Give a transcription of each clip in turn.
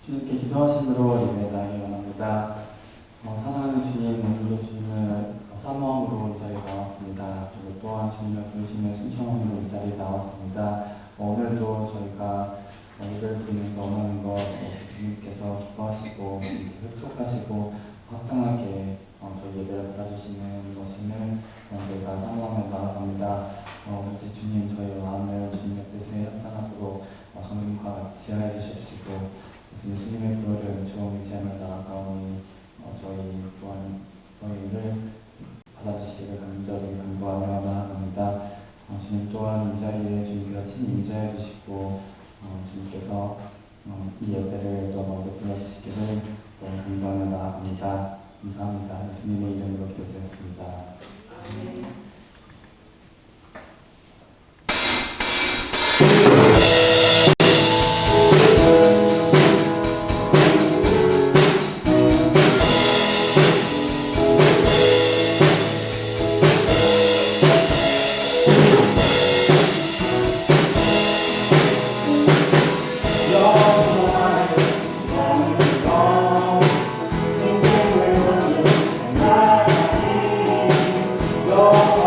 주님께 기도하신 대로 예배 나가기 원합니다. 사랑하는 주님, 오늘도 주님을 사모함으로 이 자리에 나왔습니다. 그리고 또한 주님을 부르시며 순종함으로 이 자리에 나왔습니다. 오늘도 저희가 예배를 드리면서 원하는 것 주님께서 기뻐하시고 주님께서 흡족하시고 합당하게 저희 예배를 받아주시는 것임을 저희가 사모하며 나아갑니다. 이제 주님 저희 마음을 주님의 뜻에 합당하도록 성령과 같이 하여 주시옵시고 예수님의 부활을 주어 의지하며 나아가오니 저희를 받아주시기를 간절히 간구하며 나아갑니다. 주님 또한 이 자리에 주님께서 친히 임재해 주시고 주님께서 이 예배를 또 먼저 불러주시기를 간구하며 나아갑니다. 감사합니다. 예수님의 이름으로 기도드렸습니다. 아멘. Oh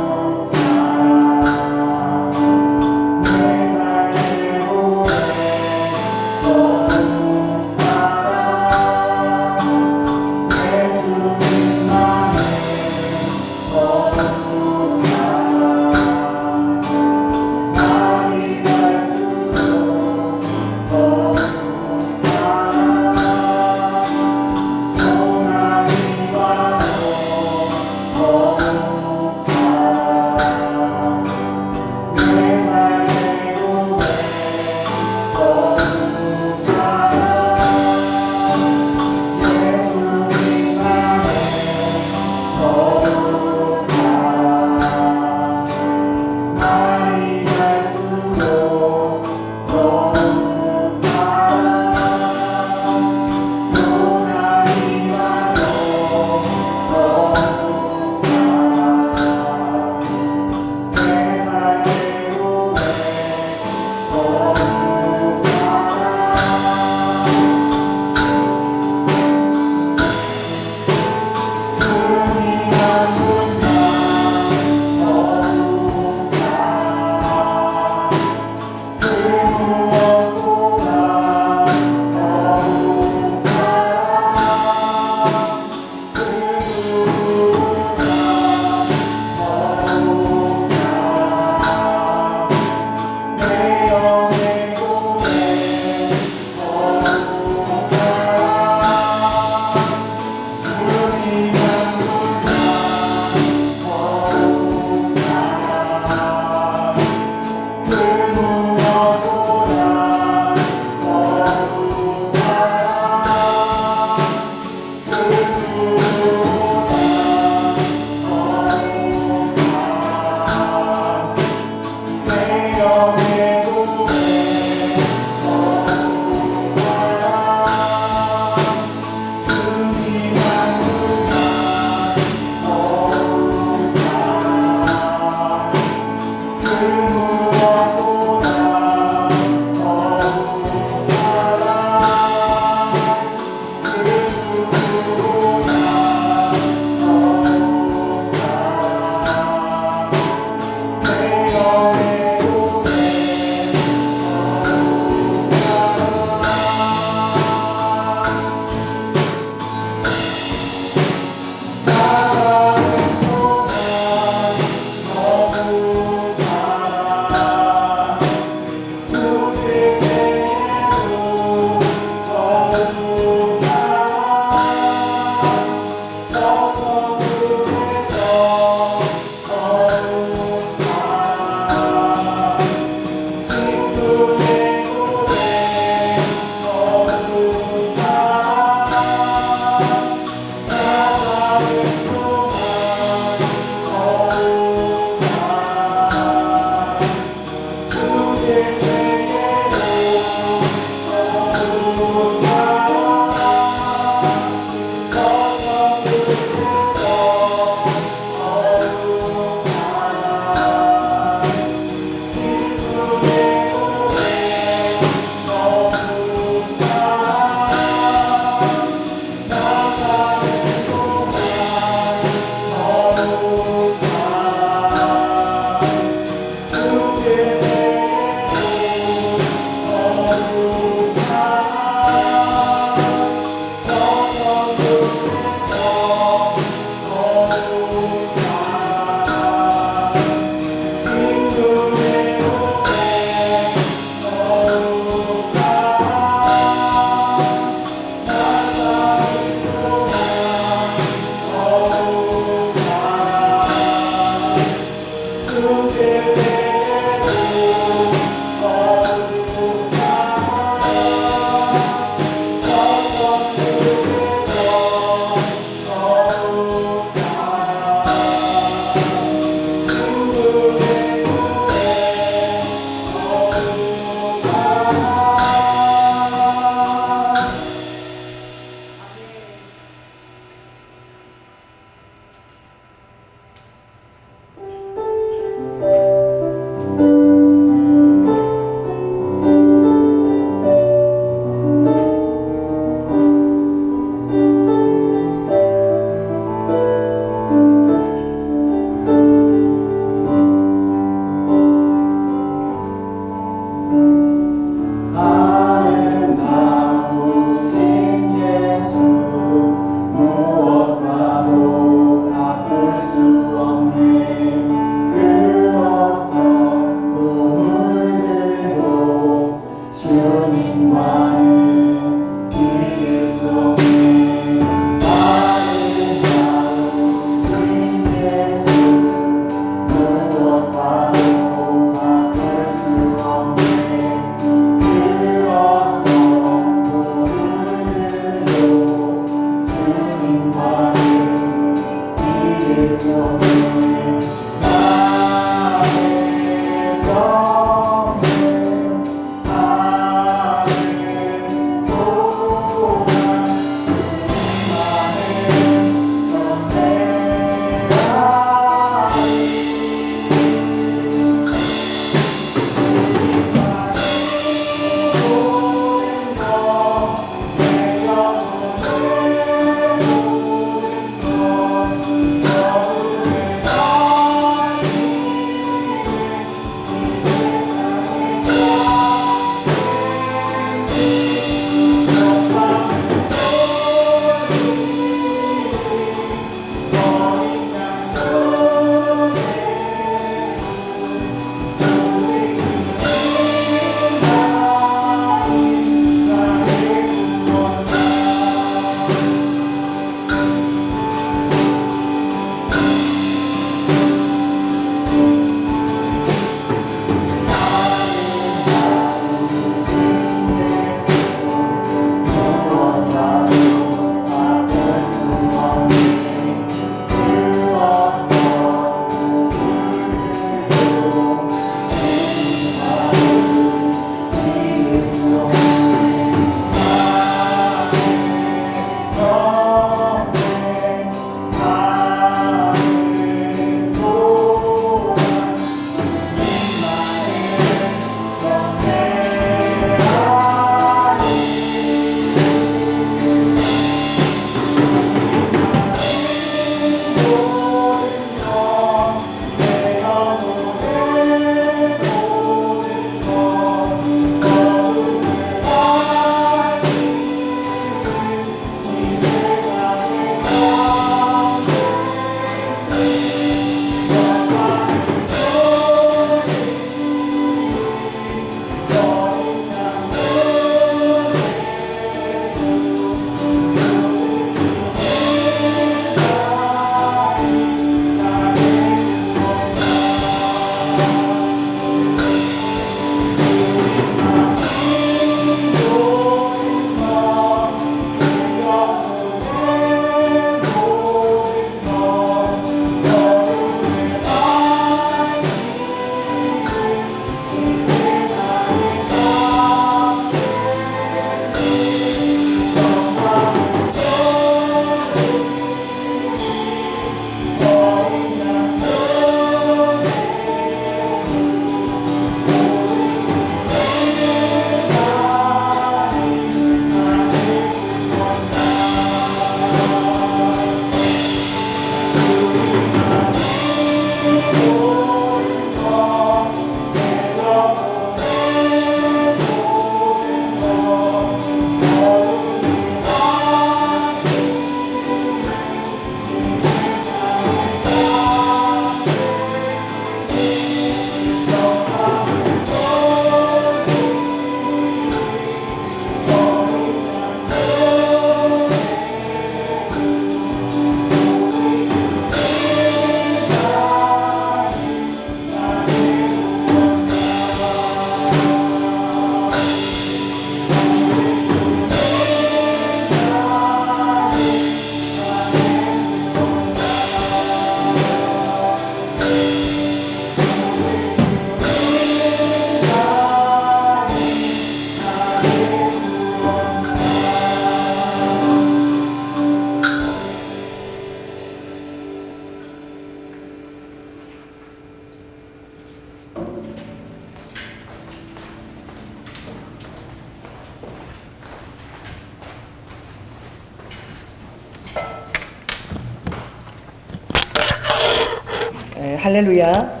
할렐루야.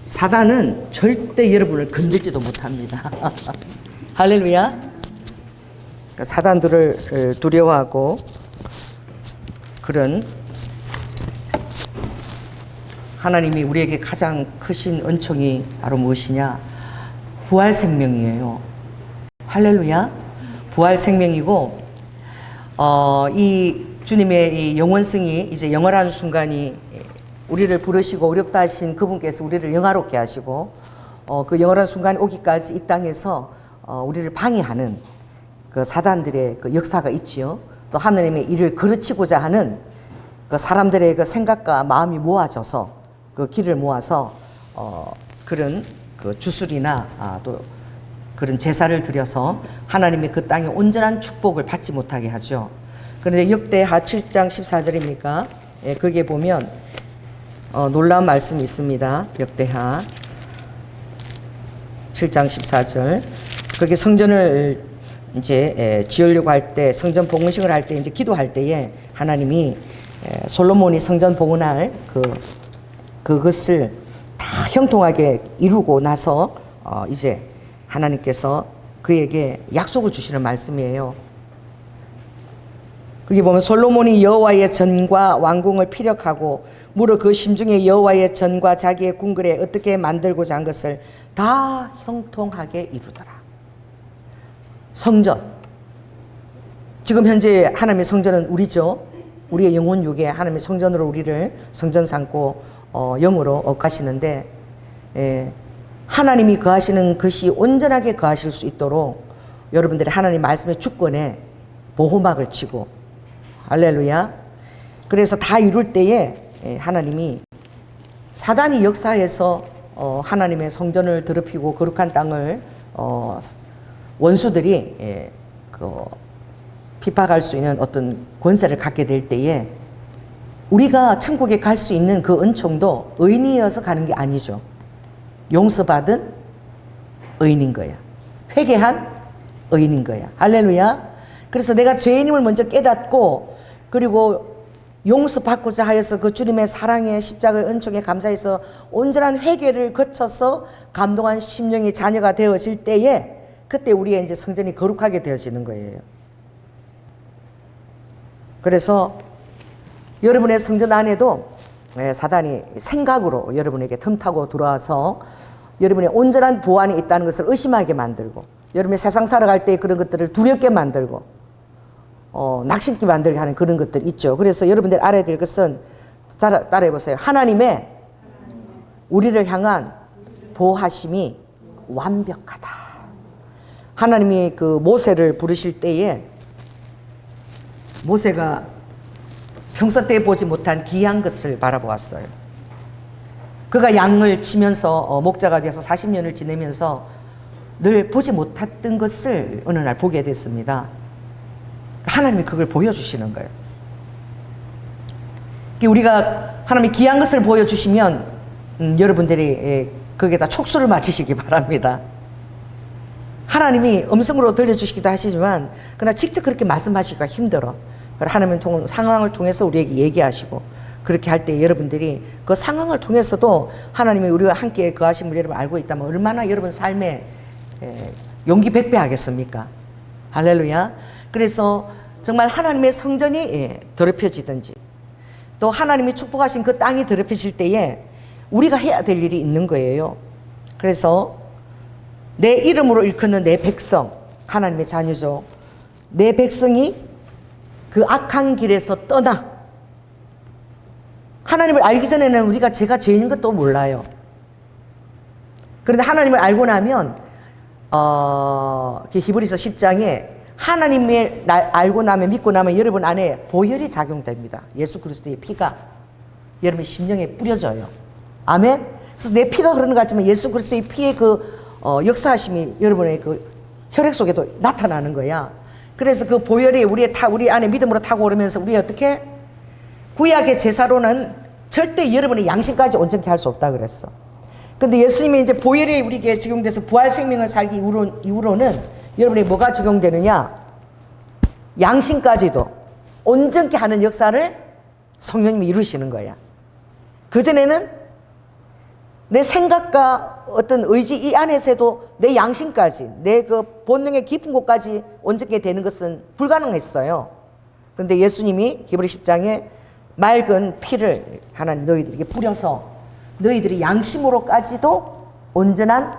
사단은 절대 여러분을 건들지도 못합니다. 할렐루야. 그러니까 사단들을 두려워하고 그런 하나님이 우리에게 가장 크신 은총이 바로 무엇이냐? 부활 생명이에요. 할렐루야. 부활 생명이고 이 주님의 이 영원성이 이제 영원한 순간이 우리를 부르시고 어렵다 하신 그분께서 우리를 영화롭게 하시고 그 영원한 순간이 오기까지 이 땅에서 우리를 방해하는 그 사단들의 그 역사가 있지요. 또 하나님의 일을 그르치고자 하는 그 사람들의 그 생각과 마음이 모아져서 그 길을 모아서 그런 그 주술이나 또 그런 제사를 드려서 하나님의 그 땅의 온전한 축복을 받지 못하게 하죠. 그런데 역대하 7장 14절입니까? 예, 거기에 보면 놀라운 말씀이 있습니다. 역대하 7장 14절. 거기 성전을 이제 지으려고 할 때, 성전 봉헌식을 할 때, 이제 기도할 때에 하나님이 솔로몬이 성전 봉헌할 그것을 다 형통하게 이루고 나서 이제 하나님께서 그에게 약속을 주시는 말씀이에요. 거기 보면 솔로몬이 여호와의 전과 왕궁을 피력하고 무릇 그 심중에 여호와의 전과 자기의 궁궐에 어떻게 만들고자 한 것을 다 형통하게 이루더라. 성전. 지금 현재 하나님의 성전은 우리죠. 우리의 영혼 육에 하나님의 성전으로 우리를 성전 삼고 영으로 억하시는데 하나님이 거하시는 것이 온전하게 거하실 수 있도록 여러분들이 하나님 말씀의 주권에 보호막을 치고 할렐루야. 그래서 다 이룰 때에 하나님이 사단이 역사해서 하나님의 성전을 더럽히고 거룩한 땅을 원수들이 핍박할 수 있는 어떤 권세를 갖게 될 때에 우리가 천국에 갈 수 있는 그 은총도 의인이어서 가는 게 아니죠. 용서받은 의인인 거야. 회개한 의인인 거야. 할렐루야. 그래서 내가 죄인임을 먼저 깨닫고 그리고 용서받고자 하여서 그 주님의 사랑에 십자가의 은총에 감사해서 온전한 회개를 거쳐서 감동한 심령의 자녀가 되어질 때에 그때 우리의 이제 성전이 거룩하게 되어지는 거예요. 그래서 여러분의 성전 안에도 사단이 생각으로 여러분에게 틈타고 들어와서 여러분의 온전한 보안이 있다는 것을 의심하게 만들고 여러분의 세상 살아갈 때 그런 것들을 두렵게 만들고 낙심케 만들게 하는 그런 것들 있죠. 그래서 여러분들 알아야 될 것은 따라해 보세요. 하나님의 우리를 향한 보호하심이 완벽하다. 하나님이 그 모세를 부르실 때에 모세가 평소 때 보지 못한 귀한 것을 바라보았어요. 그가 양을 치면서 목자가 되어서 40년을 지내면서 늘 보지 못했던 것을 어느 날 보게 됐습니다. 하나님이 그걸 보여주시는 거예요. 우리가 하나님이 귀한 것을 보여주시면 여러분들이 거기에다 촉수를 맞추시기 바랍니다. 하나님이 음성으로 들려주시기도 하시지만 그러나 직접 그렇게 말씀하시기가 힘들어. 하나님은 상황을 통해서 우리에게 얘기하시고 그렇게 할 때 여러분들이 그 상황을 통해서도 하나님이 우리와 함께 거하심을 여러분 알고 있다면 얼마나 여러분 삶에 용기 백배하겠습니까? 할렐루야. 그래서 정말 하나님의 성전이 더럽혀지든지 또 하나님이 축복하신 그 땅이 더럽혀질 때에 우리가 해야 될 일이 있는 거예요. 그래서 내 이름으로 일컫는 내 백성, 하나님의 자녀죠. 내 백성이 그 악한 길에서 떠나 하나님을 알기 전에는 우리가 제가 죄인 것도 몰라요. 그런데 하나님을 알고 나면 히브리서 10장에 하나님을 알고 나면 믿고 나면 여러분 안에 보혈이 작용됩니다. 예수 그리스도의 피가 여러분 심령에 뿌려져요. 아멘. 그래서 내 피가 흐르는 것 같지만 예수 그리스도의 피의 그 역사하심이 여러분의 그 혈액 속에도 나타나는 거야. 그래서 그 보혈이 우리 안에 믿음으로 타고 오르면서 우리 어떻게 구약의 제사로는 절대 여러분의 양심까지 온전케 할 수 없다 그랬어. 그런데 예수님이 이제 보혈이 우리에게 적용돼서 부활 생명을 살기 이후로는 여러분이 뭐가 적용되느냐? 양심까지도 온전케 하는 역사를 성령님이 이루시는 거야. 그전에는 내 생각과 어떤 의지 이 안에서도 내 양심까지, 내 그 본능의 깊은 곳까지 온전하게 되는 것은 불가능했어요. 그런데 예수님이 히브리 10장에 맑은 피를 하나님 너희들에게 뿌려서 너희들이 양심으로까지도 온전한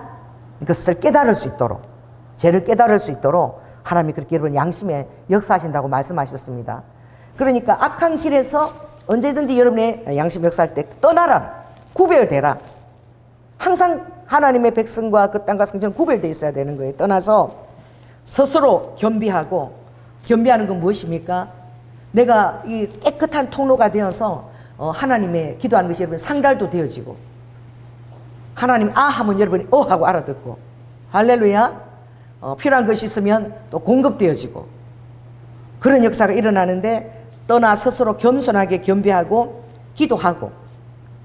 것을 깨달을 수 있도록, 죄를 깨달을 수 있도록 하나님이 그렇게 여러분 양심에 역사하신다고 말씀하셨습니다. 그러니까 악한 길에서 언제든지 여러분의 양심 역사할 때 떠나라, 구별되라. 항상 하나님의 백성과 그 땅과 성전은 구별되어 있어야 되는 거예요. 떠나서 스스로 겸비하고, 겸비하는 건 무엇입니까? 내가 이 깨끗한 통로가 되어서 하나님의 기도하는 것이 여러분 상달도 되어지고, 하나님 아 하면 여러분이 어 하고 알아듣고, 할렐루야. 필요한 것이 있으면 또 공급되어지고, 그런 역사가 일어나는데 떠나 스스로 겸손하게 겸비하고 기도하고,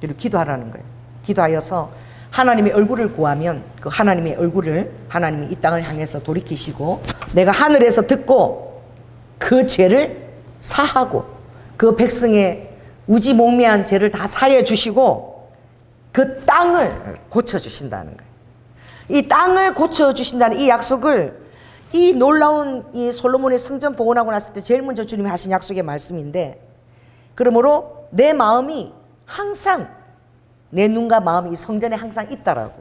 그리고 기도하라는 거예요. 기도하여서 하나님의 얼굴을 구하면 그 하나님의 얼굴을 하나님이 이 땅을 향해서 돌이키시고 내가 하늘에서 듣고 그 죄를 사하고 그 백성의 우지몽매한 죄를 다 사해 주시고 그 땅을 고쳐주신다는 거예요. 이 땅을 고쳐주신다는 이 약속을, 이 놀라운 이 솔로몬의 성전 복원하고 났을 때 제일 먼저 주님이 하신 약속의 말씀인데, 그러므로 내 마음이 항상, 내 눈과 마음이 이 성전에 항상 있다라고.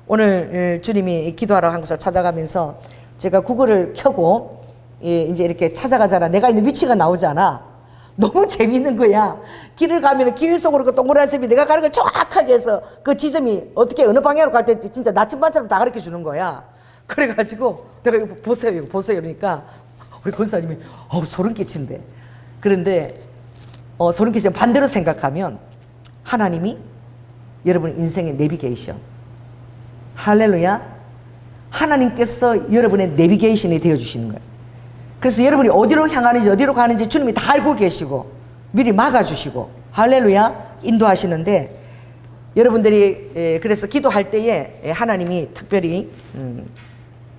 오늘 주님이 기도하러 한 곳을 찾아가면서 제가 구글을 켜고 이제 이렇게 찾아가잖아. 내가 있는 위치가 나오잖아. 너무 재밌는 거야. 길을 가면 길 속으로 그 동그란 점이 내가 가는 걸 정확하게 해서 그 지점이 어떻게 어느 방향으로 갈 때 진짜 나침반처럼 다 가르쳐 주는 거야. 그래가지고 내가 이거 보세요, 이거 보세요. 그러니까 우리 권사님이 소름 끼친대. 그런데 소름 끼치면 반대로 생각하면 하나님이 여러분의 인생의 내비게이션, 할렐루야, 하나님께서 여러분의 내비게이션이 되어주시는 거예요. 그래서 여러분이 어디로 향하는지 어디로 가는지 주님이 다 알고 계시고 미리 막아주시고, 할렐루야, 인도하시는데, 여러분들이 그래서 기도할 때에 하나님이 특별히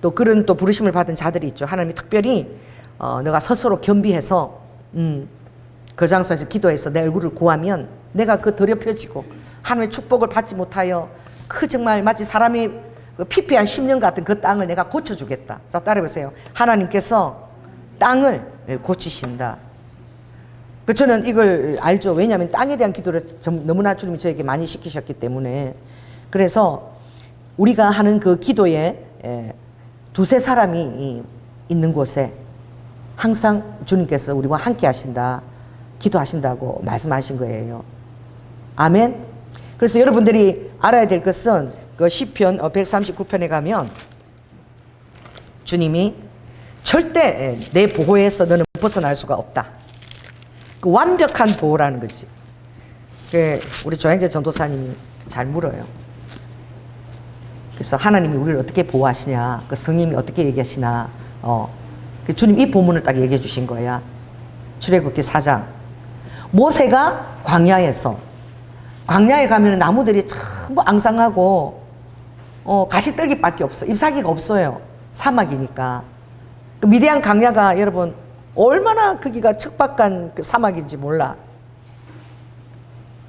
또 그런 또 부르심을 받은 자들이 있죠. 하나님이 특별히 너가 스스로 겸비해서 그 장소에서 기도해서 내 얼굴을 구하면 내가 그 더럽혀지고 하나님의 축복을 받지 못하여 그 정말 마치 사람이 피폐한 10년 같은 그 땅을 내가 고쳐주겠다. 자, 따라해보세요. 하나님께서 땅을 고치신다. 저는 이걸 알죠. 왜냐하면 땅에 대한 기도를 너무나 주님이 저에게 많이 시키셨기 때문에. 그래서 우리가 하는 그 기도에 두세 사람이 있는 곳에 항상 주님께서 우리와 함께 하신다, 기도하신다고 말씀하신 거예요. 아멘. 그래서 여러분들이 알아야 될 것은 그 시편 139편에 가면 주님이 절대 내 보호에서 너는 벗어날 수가 없다. 그 완벽한 보호라는 거지. 우리 조양재 전도사님이 잘 물어요. 그래서 하나님이 우리를 어떻게 보호하시냐, 그 성님이 어떻게 얘기하시나, 주님 이 본문을 딱 얘기해 주신 거야. 출애굽기 4장. 모세가 광야에 가면 나무들이 전부 앙상하고 가시떨기밖에 없어. 잎사귀가 없어요. 사막이니까. 그 미디안 광야가 여러분 얼마나 거기가 척박한 그 사막인지 몰라.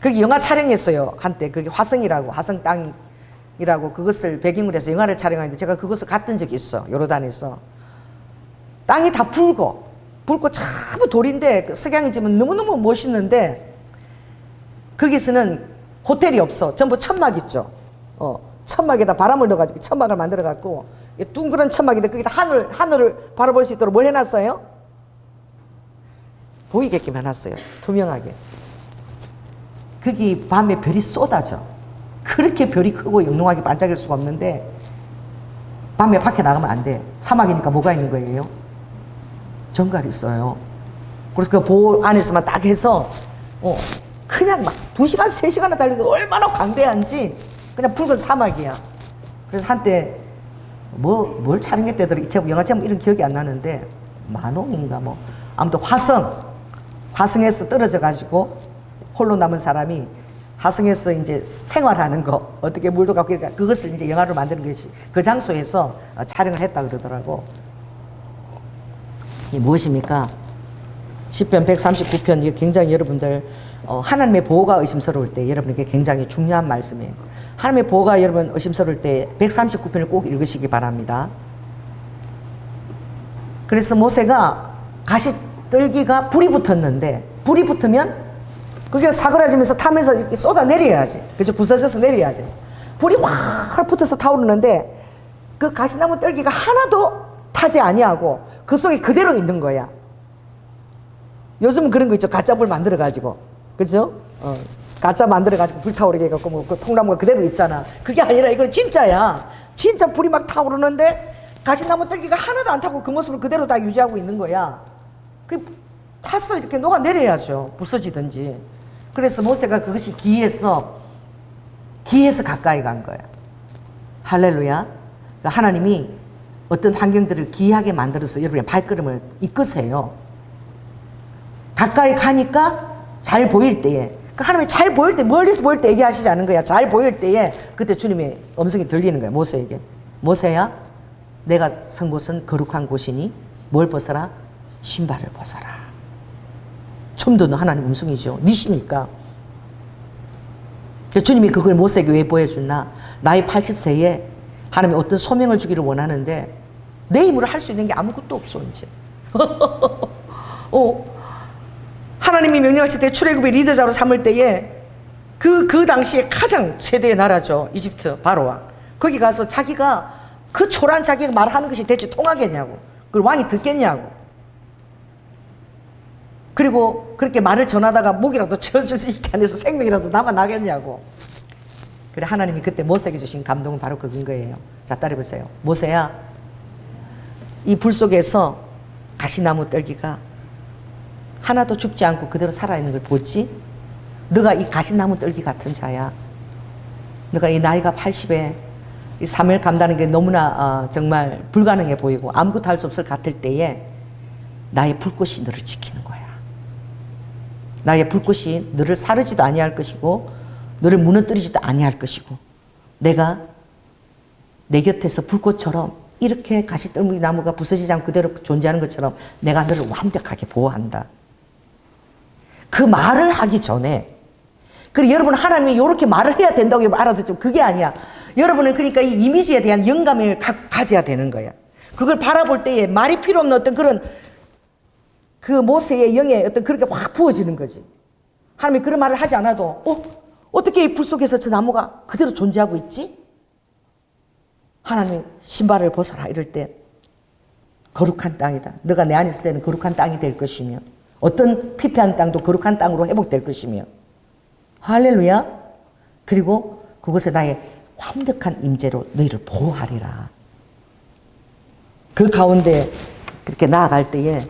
거기 영화 촬영했어요. 한때 그게 화성 땅이라고 그것을 배경으로 해서 영화를 촬영하는데 제가 그것을 갔던 적이 있어. 요르단에서. 땅이 다 붉고 전부 돌인데 그 석양이 지면 너무너무 멋있는데 거기서는 호텔이 없어. 전부 천막 있죠. 천막에다 바람을 넣어가지고 천막을 만들어갖고 둥그런 천막인데 거기다 하늘을 바라볼 수 있도록 뭘 해놨어요? 보이게끔 해놨어요. 투명하게. 거기 밤에 별이 쏟아져. 그렇게 별이 크고 영롱하게 반짝일 수가 없는데 밤에 밖에 나가면 안 돼. 사막이니까 뭐가 있는 거예요? 정갈이 있어요. 그래서 그 보호 안에서만 딱 해서 그냥 막 2시간, 3시간을 달려도 얼마나 광대한지 그냥 붉은 사막이야. 그래서 한때 뭘 촬영했대더라. 영화 제목 이름 기억이 안 나는데 만홍인가 뭐 아무튼 화성에서 떨어져 가지고 홀로 남은 사람이 화성에서 이제 생활하는 거, 어떻게 물도 갖고 그러니까 그것을 이제 영화로 만드는 것이 그 장소에서 촬영을 했다 그러더라고. 이게 무엇입니까? 시편 139편 이게 굉장히 여러분들 하나님의 보호가 의심스러울 때 여러분에게 굉장히 중요한 말씀이에요. 하나님의 보호가 여러분 의심스러울 때 139편을 꼭 읽으시기 바랍니다. 그래서 모세가 가시떨기가 불이 붙었는데 불이 붙으면 그게 사그라지면서 타면서 쏟아내려야지. 그죠? 부서져서 내려야지. 불이 확 붙어서 타오르는데 그 가시나무 떨기가 하나도 타지 아니하고 그 속에 그대로 있는 거야. 요즘은 그런 거 있죠. 가짜 불 만들어가지고. 그죠? 가짜 만들어가지고 불타오르게 해갖고 뭐 그 통나무가 그대로 있잖아. 그게 아니라 이건 진짜야. 진짜 불이 막 타오르는데 가시나무 떨기가 하나도 안 타고 그 모습을 그대로 다 유지하고 있는 거야. 그 타서 이렇게 녹아내려야죠. 부서지든지. 그래서 모세가 그것이 기이해서 가까이 간 거야. 할렐루야. 하나님이 어떤 환경들을 기이하게 만들어서 여러분의 발걸음을 이끄세요. 가까이 가니까 잘 보일 때에, 하나님이 잘 보일 때, 멀리서 보일 때 얘기하시지 않은 거야. 잘 보일 때에 그때 주님의 음성이 들리는 거야. 모세에게. 모세야, 내가 선 곳은 거룩한 곳이니 뭘 벗어라? 신발을 벗어라. 처음 듣는 하나님 음성이죠. 니시니까. 주님이 그걸 모세에게 왜 보여줬나? 나이 80세에 하나님이 어떤 소명을 주기를 원하는데 내 힘으로 할 수 있는 게 아무것도 없어 이제. 하나님이 명령하실 때 출애굽의 리더자로 삼을 때에 그 당시에 가장 최대의 나라죠. 이집트 바로왕. 거기 가서 자기가 그 초라한 자기가 말하는 것이 대체 통하겠냐고. 그걸 왕이 듣겠냐고. 그리고 그렇게 말을 전하다가 목이라도 쳐줄 수 있게 안에서 생명이라도 남아나겠냐고. 그래 하나님이 그때 모세에게 주신 감동은 바로 그건 거예요. 자 따라해보세요. 모세야, 이 불 속에서 가시나무 떨기가 하나도 죽지 않고 그대로 살아있는 걸 보지? 너가 이 가시나무 떨기 같은 자야. 너가 이 나이가 80에 이 사명을 감당하는 게 너무나 정말 불가능해 보이고 아무것도 할 수 없을 같을 때에 나의 불꽃이 너를 지키는 거야. 나의 불꽃이 너를 사르지도 아니할 것이고 너를 무너뜨리지도 아니할 것이고 내가 내 곁에서 불꽃처럼 이렇게 가시떨기 나무가 부서지지 않고 그대로 존재하는 것처럼 내가 너를 완벽하게 보호한다. 그 말을 하기 전에 그리고 여러분 하나님이 이렇게 말을 해야 된다고 알아듣죠. 그게 아니야. 여러분은 그러니까 이 이미지에 대한 영감을 가져야 되는 거야. 그걸 바라볼 때에 말이 필요 없는 어떤 그런 그 모세의 영에 어떤 그렇게 확 부어지는 거지. 하나님이 그런 말을 하지 않아도 어떻게 이 불 속에서 저 나무가 그대로 존재하고 있지? 하나님 신발을 벗어라 이럴 때 거룩한 땅이다. 너가 내 안에 있을 때는 거룩한 땅이 될 것이며 어떤 피폐한 땅도 거룩한 땅으로 회복될 것이며 할렐루야. 그리고 그곳에 나의 완벽한 임재로 너희를 보호하리라. 그 가운데 그렇게 나아갈 때에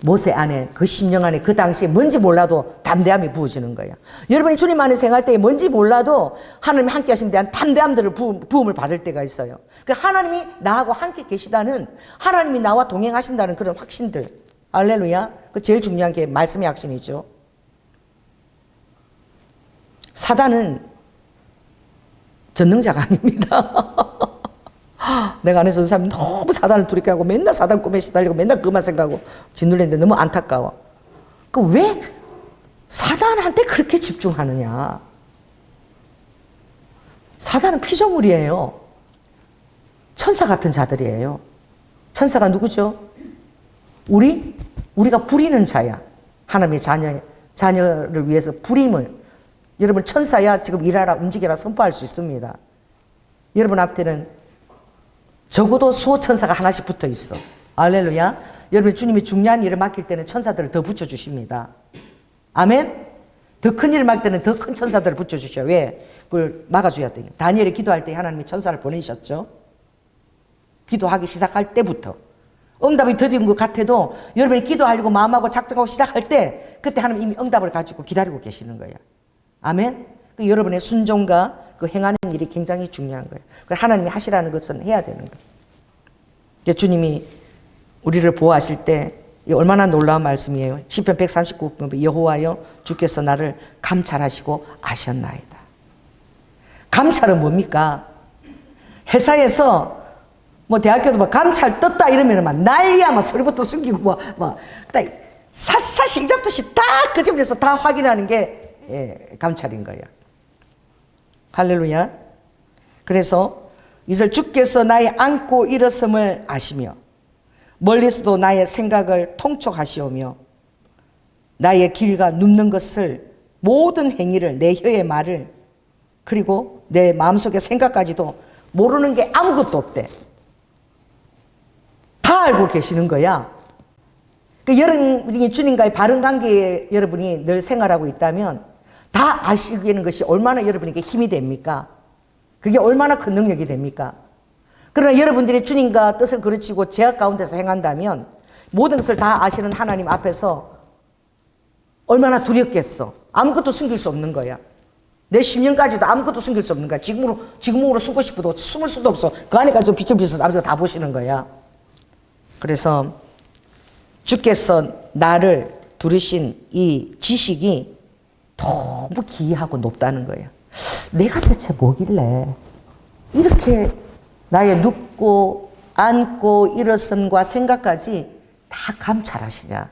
모세 안에 그 심령 안에 그 당시에 뭔지 몰라도 담대함이 부어지는 거야. 여러분이 주님 안에 생활할 때에 뭔지 몰라도 하나님이 함께 하심에 대한 담대함들을 부음을 받을 때가 있어요. 그 하나님이 나하고 함께 계시다는 하나님이 나와 동행하신다는 그런 확신들. 할렐루야. 그 제일 중요한 게 말씀의 확신이죠. 사단은 전능자가 아닙니다. 내가 안에서 사람이 너무 사단을 두렵게 맨날 사단 꿈에 시달리고 맨날 그것만 생각하고 짓눌리는데 너무 안타까워. 그 왜 사단한테 그렇게 집중하느냐. 사단은 피조물이에요. 천사 같은 자들이에요. 천사가 누구죠? 우리가 부리는 자야. 하나님의 자녀를 위해서 부림을. 여러분 천사야 지금 일하라 움직여라 선포할 수 있습니다. 여러분 앞에는 적어도 수호천사가 하나씩 붙어 있어. 할렐루야. 여러분 주님이 중요한 일을 맡길 때는 천사들을 더 붙여주십니다. 아멘. 더 큰 일을 맡길 때는 더 큰 천사들을 붙여주셔. 왜? 그걸 막아줘야 돼요. 다니엘이 기도할 때 하나님이 천사를 보내셨죠. 기도하기 시작할 때부터. 응답이 더딘 것 같아도 여러분이 기도하려고 마음하고 작정하고 시작할 때 그때 하나님 이미 응답을 가지고 기다리고 계시는 거예요. 아멘. 그 여러분의 순종과 그 행하는 일이 굉장히 중요한 거예요. 하나님이 하시라는 것은 해야 되는 거예요. 주님이 우리를 보호하실 때 얼마나 놀라운 말씀이에요. 시편 139편 여호와여 주께서 나를 감찰하시고 아셨나이다. 감찰은 뭡니까? 회사에서 뭐 대학교도 막 감찰 떴다 이러면 막 난리야. 막 소리부터 숨기고 막 샅샅이 이잡듯이 딱 그 점에서 다 확인하는 게 감찰인 거예요. 할렐루야. 그래서 이절 주께서 나의 안고 일어섬을 아시며 멀리서도 나의 생각을 통촉하시오며 나의 길과 눕는 것을 모든 행위를 내 혀의 말을 그리고 내 마음속의 생각까지도 모르는 게 아무것도 없대. 다 알고 계시는 거야. 여러분이 주님과의 바른 관계에 여러분이 늘 생활하고 있다면 다 아시기에는 것이 얼마나 여러분에게 힘이 됩니까? 그게 얼마나 큰 능력이 됩니까? 그러나 여러분들이 주님과 뜻을 그르치고 제약 가운데서 행한다면 모든 것을 다 아시는 하나님 앞에서 얼마나 두렵겠어. 아무것도 숨길 수 없는 거야. 내 심령까지도 아무것도 숨길 수 없는 거야. 지금으로 숨고 싶어도 숨을 수도 없어. 그 안에까지 좀 비춰비춰서 아버지가 다 보시는 거야. 그래서 주께서 나를 두르신 이 지식이 너무 기이하고 높다는 거예요. 내가 대체 뭐길래 이렇게 나의 눕고 앉고 일어선과 생각까지 다 감찰하시냐.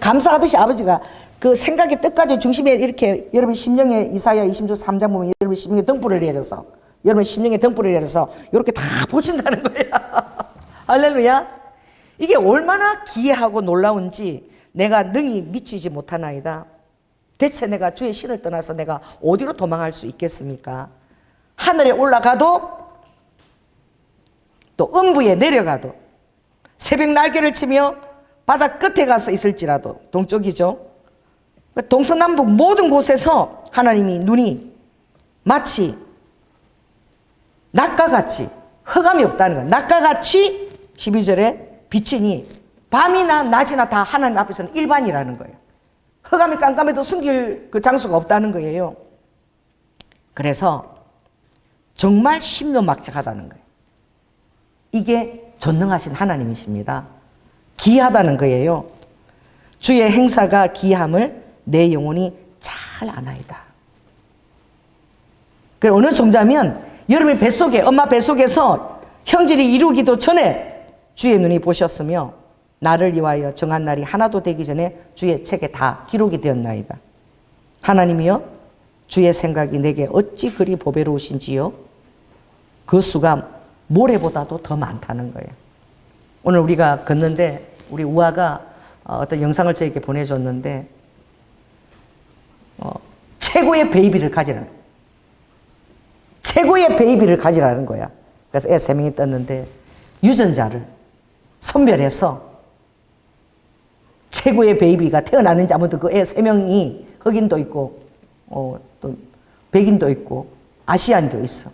감사하듯이 아버지가 그 생각의 뜻까지 중심에 이렇게 여러분 심령에 이사야 20조 3장 보면 여러분 심령에 등불을 내려서 여러분 심령에 등불을 내려서 이렇게 다 보신다는 거야. 할렐루야. 이게 얼마나 기이하고 놀라운지 내가 능히 미치지 못하나이다. 대체 내가 주의 신을 떠나서 내가 어디로 도망할 수 있겠습니까? 하늘에 올라가도 또 음부에 내려가도 새벽 날개를 치며 바다 끝에 가서 있을지라도 동쪽이죠. 동서남북 모든 곳에서 하나님이 눈이 마치 낮과 같이 흑암이 없다는 거예요. 낮과 같이 12절에 비치니 밤이나 낮이나 다 하나님 앞에서는 일반이라는 거예요. 흑암이 깜깜해도 숨길 그 장소가 없다는 거예요. 그래서 정말 신묘막측하다는 거예요. 이게 전능하신 하나님이십니다. 기이하다는 거예요. 주의 행사가 기이함을 내 영혼이 잘 아나이다. 그리고 어느 정도면 여러분의 뱃속에 엄마 뱃속에서 형질이 이루기도 전에 주의 눈이 보셨으며 나를 위하여 정한 날이 하나도 되기 전에 주의 책에 다 기록이 되었나이다. 하나님이여 주의 생각이 내게 어찌 그리 보배로우신지요. 그 수가 모래보다도 더 많다는 거예요. 오늘 우리가 걷는데 우리 우아가 어떤 영상을 저에게 보내줬는데 최고의 베이비를 가지라는 거예요. 최고의 베이비를 가지라는 거야. 그래서 애 3명이 떴는데 유전자를 선별해서 최고의 베이비가 태어났는지 아무도 그 애 3명이 흑인도 있고 또 백인도 있고 아시안도 있어.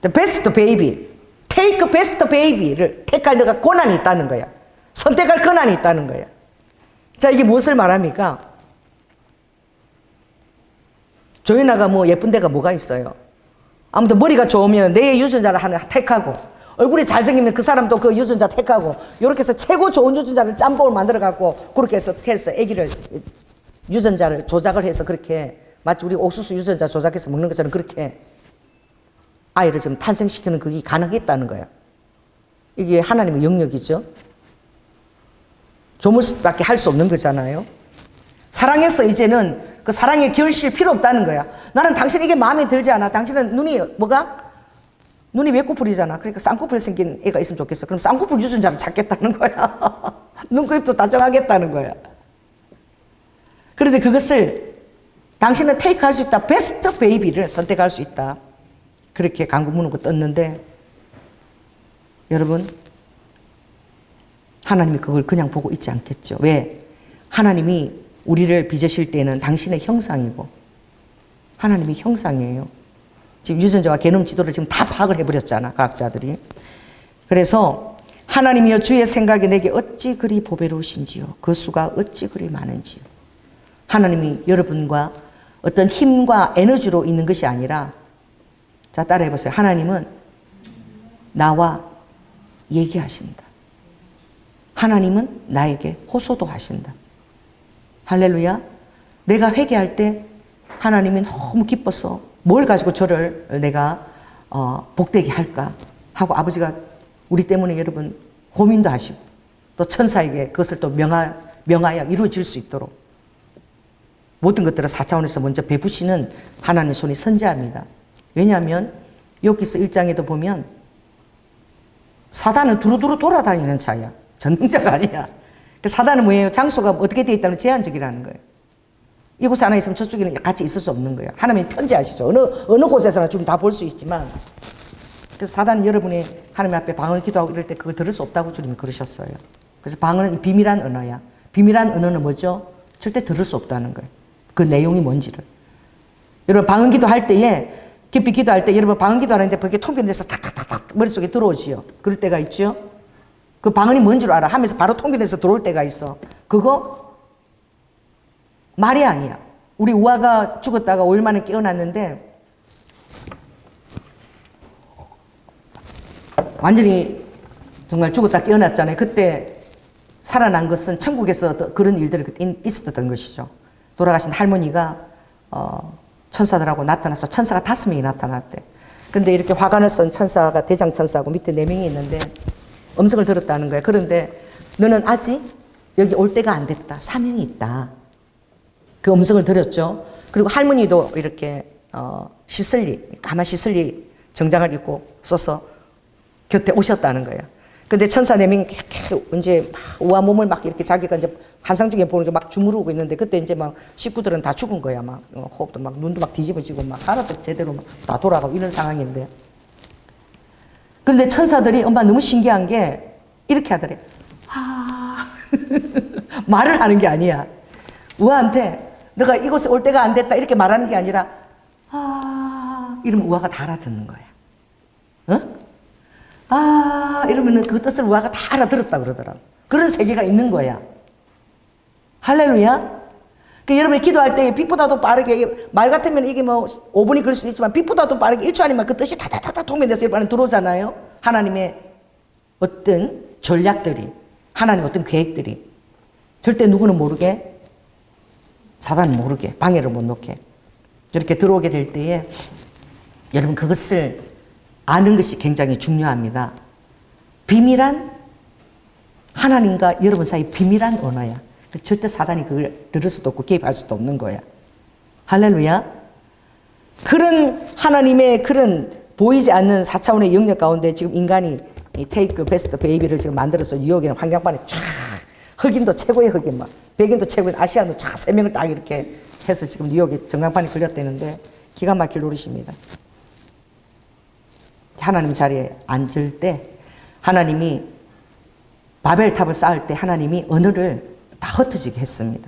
The best baby, take best baby를 택할 너가 권한이 있다는 거야. 선택할 권한이 있다는 거야. 자, 이게 무엇을 말합니까? 조연아가 뭐 예쁜 데가 뭐가 있어요? 아무튼 머리가 좋으면 내 유전자를 하나 택하고 얼굴이 잘생기면 그 사람도 그 유전자 택하고 이렇게 해서 최고 좋은 유전자를 짬뽕을 만들어갖고 그렇게 해서 아기를 유전자를 조작을 해서 그렇게 마치 우리 옥수수 유전자 조작해서 먹는 것처럼 그렇게 아이를 지금 탄생시키는 그게 가능했다는 거야. 이게 하나님의 영역이죠. 조물밖에 할 수 없는 거잖아요. 사랑해서 이제는 그 사랑의 결실 필요 없다는 거야. 나는 당신 이게 마음에 들지 않아. 당신은 눈이 외코풀이잖아. 그러니까 쌍꺼풀 생긴 애가 있으면 좋겠어. 그럼 쌍꺼풀 유전자를 찾겠다는 거야. 눈꺼입도 다정하겠다는 거야. 그런데 그것을 당신은 테이크할 수 있다. 베스트 베이비를 선택할 수 있다. 그렇게 광고 문구가 떴는데 여러분 하나님이 그걸 그냥 보고 있지 않겠죠. 왜? 하나님이 우리를 빚으실 때는 당신의 형상이고 하나님이 형상이에요. 지금 유전자와 게놈 지도를 지금 다 파악을 해버렸잖아, 과학자들이. 그래서 하나님이여 주의 생각이 내게 어찌 그리 보배로우신지요. 그 수가 어찌 그리 많은지요. 하나님이 여러분과 어떤 힘과 에너지로 있는 것이 아니라 자, 따라해보세요. 하나님은 나와 얘기하신다. 하나님은 나에게 호소도 하신다. 할렐루야. 내가 회개할 때 하나님이 너무 기뻐서 뭘 가지고 저를 내가 복되게 할까 하고 아버지가 우리 때문에 여러분 고민도 하시고 또 천사에게 그것을 또 명하여 이루어질 수 있도록 모든 것들을 4차원에서 먼저 베푸시는 하나님의 손이 선재합니다. 왜냐하면 여기서 1장에도 보면 사단은 두루두루 돌아다니는 자야. 전능자가 아니야. 사단은 뭐예요? 장소가 어떻게 되어 있다는 제한적이라는 거예요. 이곳에 하나 있으면 저쪽에는 같이 있을 수 없는 거예요. 하나님이 편지하시죠. 어느 곳에서나 좀 다 볼 수 있지만. 그래서 사단은 여러분이 하나님 앞에 방언 기도하고 이럴 때 그걸 들을 수 없다고 주님이 그러셨어요. 그래서 방언은 비밀한 언어야. 비밀한 언어는 뭐죠? 절대 들을 수 없다는 거예요. 그 내용이 뭔지를. 여러분 방언 기도할 때에 깊이 기도할 때 여러분 방언 기도하는데 그게 통변돼서 탁탁탁탁 머릿속에 들어오지요. 그럴 때가 있죠. 그 방언이 뭔 줄 알아. 하면서 바로 통변돼서 들어올 때가 있어. 그거 말이 아니야. 우리 우아가 죽었다가 5일 만에 깨어났는데 완전히 정말 죽었다 깨어났잖아요. 그때 살아난 것은 천국에서 그런 일들이 그때 있었던 것이죠. 돌아가신 할머니가 천사들하고 나타나서 천사가 5명이 나타났대. 근데 이렇게 화관을 쓴 천사가 대장 천사하고 밑에 4명이 있는데 음성을 들었다는 거야. 그런데 너는 아직 여기 올 때가 안 됐다. 사명이 있다. 그 음성을 들었죠. 그리고 할머니도 이렇게 시슬리, 까만 시슬리 정장을 입고 써서 곁에 오셨다는 거야. 근데 천사 4명이 이렇게 이제 막 우아 몸을 막 이렇게 자기가 이제 환상적인 보는 막 주무르고 있는데 그때 이제 막 식구들은 다 죽은 거야. 막 호흡도 막 눈도 막 뒤집어지고 막 하나도 제대로 막 다 돌아가고 이런 상황인데. 그런데 천사들이 엄마 너무 신기한 게 이렇게 하더래. 말을 하는 게 아니야. 우아한테 너가 이곳에 올 때가 안 됐다 이렇게 말하는 게 아니라 이러면 우아가 다 알아듣는 거야. 어? 이러면은 그 뜻을 우아가 다 알아들었다 그러더라고. 그런 세계가 있는 거야. 할렐루야. 그 여러분이 기도할 때 빛보다도 빠르게 말 같으면 이게 뭐 5분이 걸릴 수도 있지만 빛보다도 빠르게 1초 아니면 그 뜻이 타타타타 통변돼서 일반은 들어오잖아요. 하나님의 어떤 전략들이, 하나님의 어떤 계획들이 절대 누구는 모르게, 사단은 모르게, 방해를 못 놓게 이렇게 들어오게 될 때에 여러분 그것을 아는 것이 굉장히 중요합니다. 비밀한 하나님과 여러분 사이 비밀한 언어야. 절대 사단이 그걸 들을 수도 없고 개입할 수도 없는 거야. 할렐루야. 그런 하나님의 그런 보이지 않는 4차원의 영역 가운데 지금 인간이 이 테이크 베스트 베이비를 지금 만들어서 뉴욕에는 환경판에 쫙 흑인도 최고의 흑인 막 백인도 최고의 아시안도 쫙 3명을 딱 이렇게 해서 지금 뉴욕에 전광판이 걸렸다는데 기가 막힐 노릇입니다. 하나님 자리에 앉을 때 하나님이 바벨탑을 쌓을 때 하나님이 언어를 다 흩어지게 했습니다.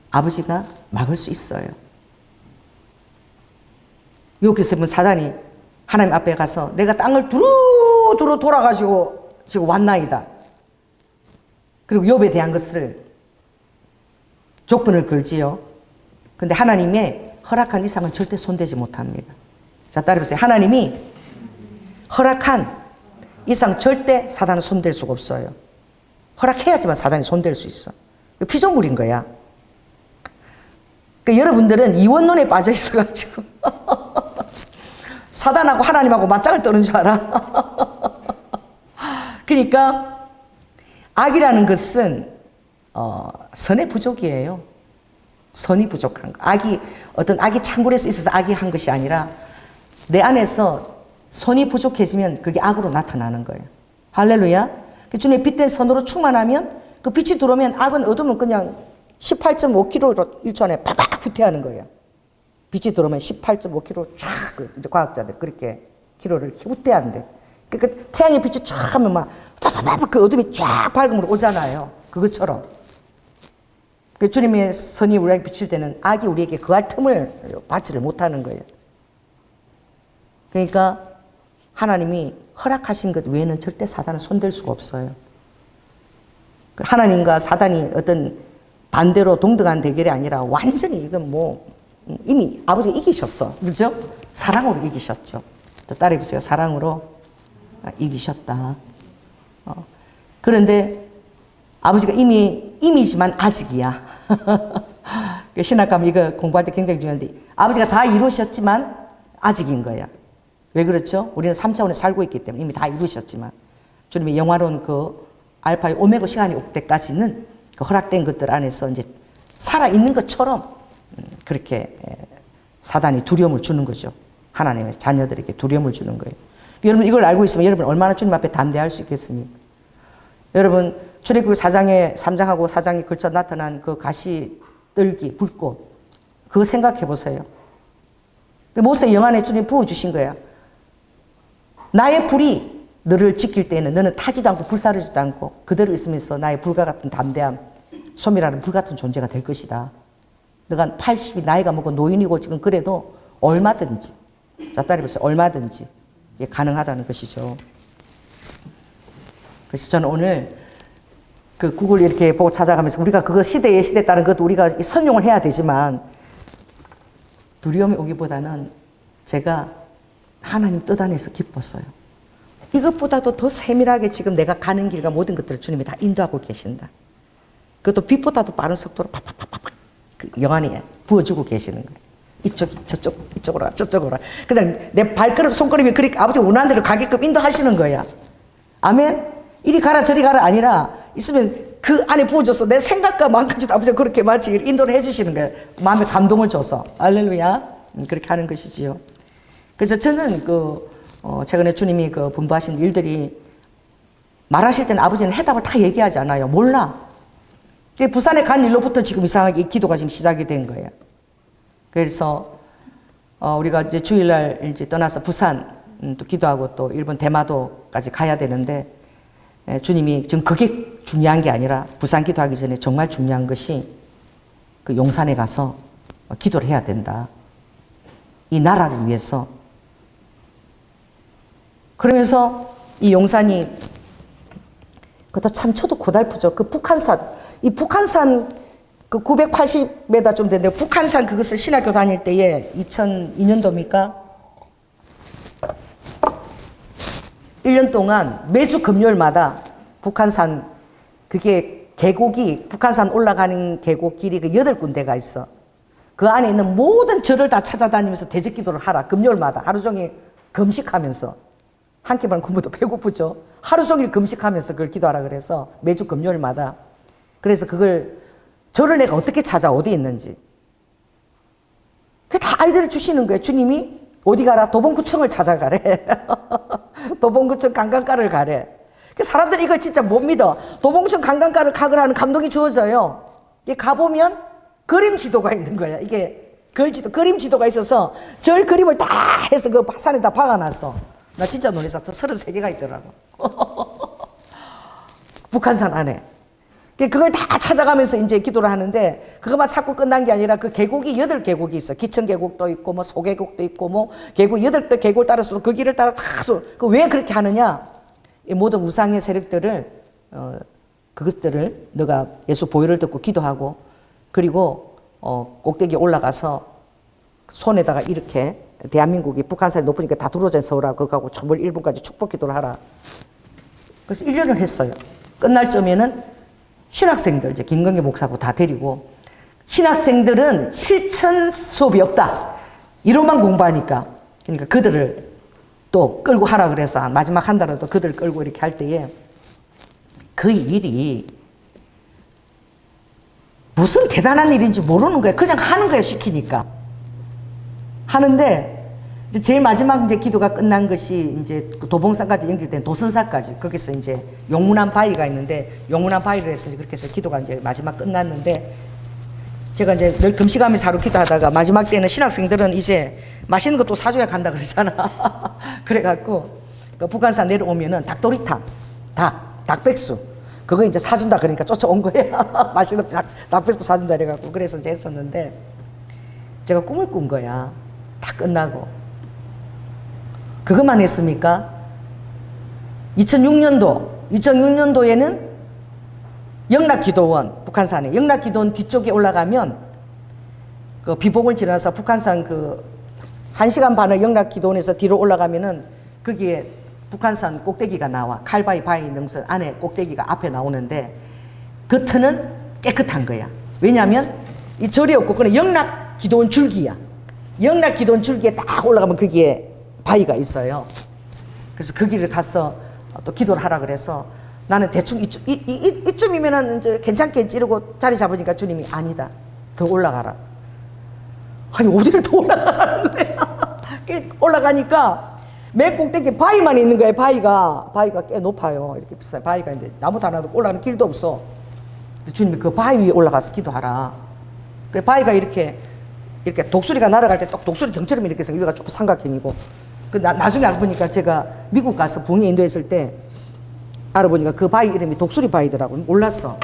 아버지가 막을 수 있어요. 여기서 보면 사단이 하나님 앞에 가서 내가 땅을 두루두루 돌아가지고 지금 왔나이다. 그리고 욥에 대한 것을 조건을 걸지요. 근데 하나님의 허락한 이상은 절대 손대지 못합니다. 자, 따라해보세요. 하나님이 허락한 이상 절대 사단은 손댈 수가 없어요. 허락해야지만 사단이 손댈 수 있어. 피조물인 거야. 그러니까 여러분들은 이원론에 빠져 있어가지고 사단하고 하나님하고 맞짱을 떠는 줄 알아. 그러니까 악이라는 것은 선의 부족이에요. 선이 부족한 거. 어떤 악이 창궐해서 있어서 악이 한 것이 아니라 내 안에서 선이 부족해지면 그게 악으로 나타나는 거예요. 할렐루야. 주님의 빛된 선으로 충만하면 그 빛이 들어오면 악은 어두면 그냥 18.5km로 1초 안에 팍팍 후퇴하는 거예요. 빛이 들어오면 18.5km 쫙, 이제 과학자들 그렇게 키로를 후퇴한대. 그러니까 태양의 빛이 쫙 하면 막 팍팍팍 그 어둠이 쫙 밝음으로 오잖아요. 그것처럼. 주님의 선이 우리에게 비칠 때는 악이 우리에게 그할 틈을 받지를 못하는 거예요. 그러니까 하나님이 허락하신 것 외에는 절대 사단은 손댈 수가 없어요. 하나님과 사단이 어떤 반대로 동등한 대결이 아니라 완전히 이건 뭐 이미 아버지가 이기셨어. 그죠? 사랑으로 이기셨죠. 또 따라해보세요. 사랑으로 이기셨다. 그런데 아버지가 이미지만 아직이야. 신학가면 이거 공부할 때 굉장히 중요한데 아버지가 다 이루셨지만 아직인 거야. 왜 그렇죠? 우리는 3차원에 살고 있기 때문에 이미 다 이루셨지만 주님의 영화로운 그 알파의 오메가 시간이 올 때까지는 그 허락된 것들 안에서 이제 살아 있는 것처럼 그렇게 사단이 두려움을 주는 거죠. 하나님의 자녀들에게 두려움을 주는 거예요. 여러분 이걸 알고 있으면 여러분 얼마나 주님 앞에 담대할 수 있겠습니까? 여러분 출애굽기 4장에 3장하고 4장에 걸쳐 나타난 그 가시떨기 불꽃 그거 생각해 보세요. 모세 영안에 주님 부어주신 거야. 나의 불이 너를 지킬 때에는 너는 타지도 않고 불사르지도 않고 그대로 있으면서 나의 불과 같은 담대함, 소멸하는 불 같은 존재가 될 것이다. 너가 80이 나이가 먹고 노인이고 지금 그래도 얼마든지 자 따라 보세요. 얼마든지 이게 가능하다는 것이죠. 그래서 저는 오늘 그 구글 이렇게 보고 찾아가면서 우리가 그거 시대에 따른 것도 우리가 선용을 해야 되지만 두려움이 오기보다는 제가 하나님 뜻 안에서 기뻤어요. 이것보다도 더 세밀하게 지금 내가 가는 길과 모든 것들을 주님이 다 인도하고 계신다. 그것도 빛보다도 빠른 속도로 팍팍팍팍 그 영안에 부어주고 계시는 거예요. 이쪽, 저쪽, 이쪽으로 와, 저쪽으로 와. 그냥 내 발걸음, 손걸음이 그렇게 아버지가 원하는 대로 가게끔 인도하시는 거야. 아멘? 이리 가라 저리 가라 아니라 있으면 그 안에 부어줘서 내 생각과 마음까지도 아버지가 그렇게 마치 인도를 해주시는 거예요. 마음에 감동을 줘서. 할렐루야. 그렇게 하는 것이지요. 그래서 저는 최근에 주님이 그 분부하신 일들이 말하실 때는 아버지는 해답을 다 얘기하지 않아요. 몰라. 부산에 간 일로부터 지금 이상하게 기도가 지금 시작이 된 거예요. 그래서 우리가 이제 주일날 이제 떠나서 부산 또 기도하고 또 일본 대마도까지 가야 되는데 주님이 지금 그게 중요한 게 아니라 부산 기도하기 전에 정말 중요한 것이 그 용산에 가서 기도를 해야 된다. 이 나라를 위해서. 그러면서 이 용산이 그것도 참 저도 고달프죠. 그 북한산, 이 북한산 그 980m 좀 되는데 북한산 그것을 신학교 다닐 때에 2002년도입니까? 1년 동안 매주 금요일마다 북한산 그게 계곡이 북한산 올라가는 계곡 길이 그 8군데가 있어. 그 안에 있는 모든 절을 다 찾아다니면서 대적 기도를 하라. 금요일마다 하루 종일 금식하면서 한 끼만 공부도 배고프죠. 하루 종일 금식하면서 그걸 기도하라 그래서 매주 금요일마다. 그래서 그걸 절을 내가 어떻게 찾아 어디 있는지. 그게 다 아이들을 주시는 거예요. 주님이 어디 가라? 도봉구청을 찾아가래. 도봉구청 관광가를 가래. 사람들이 이걸 진짜 못 믿어. 도봉구청 관광가를 가거라는 감동이 주어져요. 이게 가보면 그림 지도가 있는 거야. 이게 그림 지도가 있어서 절 그림을 다 해서 그 산에다 박아놨어. 나 진짜 놀라서 33개가 있더라고. 북한산 안에. 그걸 다 찾아가면서 이제 기도를 하는데 그것만 찾고 끝난 게 아니라 그 계곡이 8계곡이 있어. 기천계곡도 있고 뭐 소계곡도 있고 뭐 계곡 8개 계곡을 따라서 그 길을 따라 다 왜 그렇게 하느냐? 이 모든 우상의 세력들을 그것들을 너가 예수 보혈을 듣고 기도하고 그리고 꼭대기에 올라가서 손에다가 이렇게 대한민국이 북한산이 높으니까 다 두루전 서오라 그거하고 초벌 1분까지 축복 기도를 하라. 그래서 1년을 했어요. 끝날 점에는 신학생들 이제 김건기 목사하고 다 데리고 신학생들은 실천 수업이 없다. 이론만 공부하니까 그러니까 그들을 또 끌고 하라 그래서 마지막 한 달은 또 그들 끌고 이렇게 할 때에 그 일이 무슨 대단한 일인지 모르는 거야. 그냥 하는 거야 시키니까. 하는데 이제 제일 마지막 이제 기도가 끝난 것이 이제 그 도봉산까지 연결된 도선사까지 거기서 이제 용문안 바위가 있는데 용문안 바위를 해서 그렇게 해서 기도가 이제 마지막 끝났는데 제가 이제 늘 금식하면서 하루 기도하다가 마지막 때는 신학생들은 이제 맛있는 것도 사줘야 간다 그러잖아. 그래갖고 그 북한산 내려오면은 닭도리탕, 닭백수 그거 이제 사준다 그러니까 쫓아온 거야. 맛있는 닭백수 사준다 그래갖고 그래서 이제 했었는데 제가 꿈을 꾼 거야. 다 끝나고 그것만 했습니까? 2006년도에는 영락기도원 북한산에 영락기도원 뒤쪽에 올라가면 그 비봉을 지나서 북한산 그 1시간 반을 영락기도원에서 뒤로 올라가면은 거기에 북한산 꼭대기가 나와. 칼바위 바위 능선 안에 꼭대기가 앞에 나오는데 겉은 깨끗한 거야. 왜냐하면 이 절이 없고 그는 영락기도원 줄기야. 영락기도원 줄기에 딱 올라가면 거기에 바위가 있어요. 그래서 거기를 가서 또 기도를 하라 그래서 나는 대충 이쯤이면은 이제 괜찮겠지 이러고 자리 잡으니까 주님이 아니다. 더 올라가라. 아니 어디를 더 올라가라는 거야. 올라가니까 맨 꼭대기 바위만 있는 거예요. 바위가 꽤 높아요. 이렇게 비싸요. 바위가 이제 나무도 하나도 올라가는 길도 없어. 주님이 그 바위 위에 올라가서 기도하라. 그 바위가 이렇게 독수리가 날아갈 때 딱 독수리 등처럼 이렇게 해서 위가 조금 삼각형이고. 그 나중에 알고 보니까 제가 미국 가서 봉에 인도했을 때 알아보니까 그 바위 이름이 독수리 바위더라고. 몰랐어.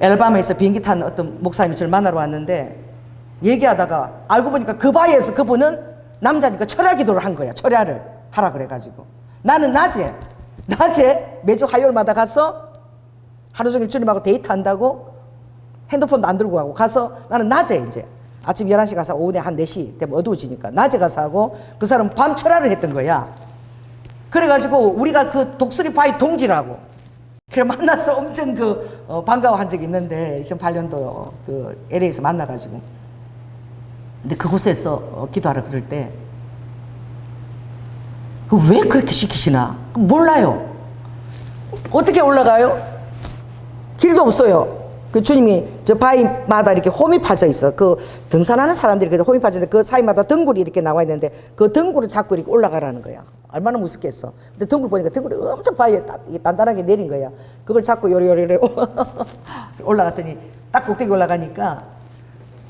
엘바마에서 비행기 탄 어떤 목사님이 저를 만나러 왔는데 얘기하다가 알고 보니까 그 바위에서 그분은 남자니까 철야 기도를 한 거야. 철야를 하라 그래가지고. 나는 낮에 매주 화요일마다 가서 하루 종일 주님하고 데이트한다고 핸드폰도 안 들고 가서 나는 낮에 이제 아침 11시 가서 오후에 한 4시 되면 어두워지니까 낮에 가서 하고 그 사람은 밤 철야를 했던 거야. 그래가지고 우리가 그 독수리 바위 동지라고 그래 만나서 엄청 반가워한 적이 있는데 2008년도 그 LA에서 만나가지고 근데 그곳에서 기도하라 그럴 때 왜 그렇게 시키시나? 몰라요. 어떻게 올라가요? 길도 없어요. 그 주님이 저 바위마다 이렇게 홈이 파져 있어. 그 등산하는 사람들이 그래도 홈이 파져 있는데 그 사이마다 덩굴이 이렇게 나와 있는데 그 덩굴을 잡고 이렇게 올라가라는 거야. 얼마나 무섭겠어. 근데 덩굴 보니까 덩굴이 엄청 바위에 단단하게 내린 거야. 그걸 잡고 요리요리 올라갔더니 딱 꼭대기 올라가니까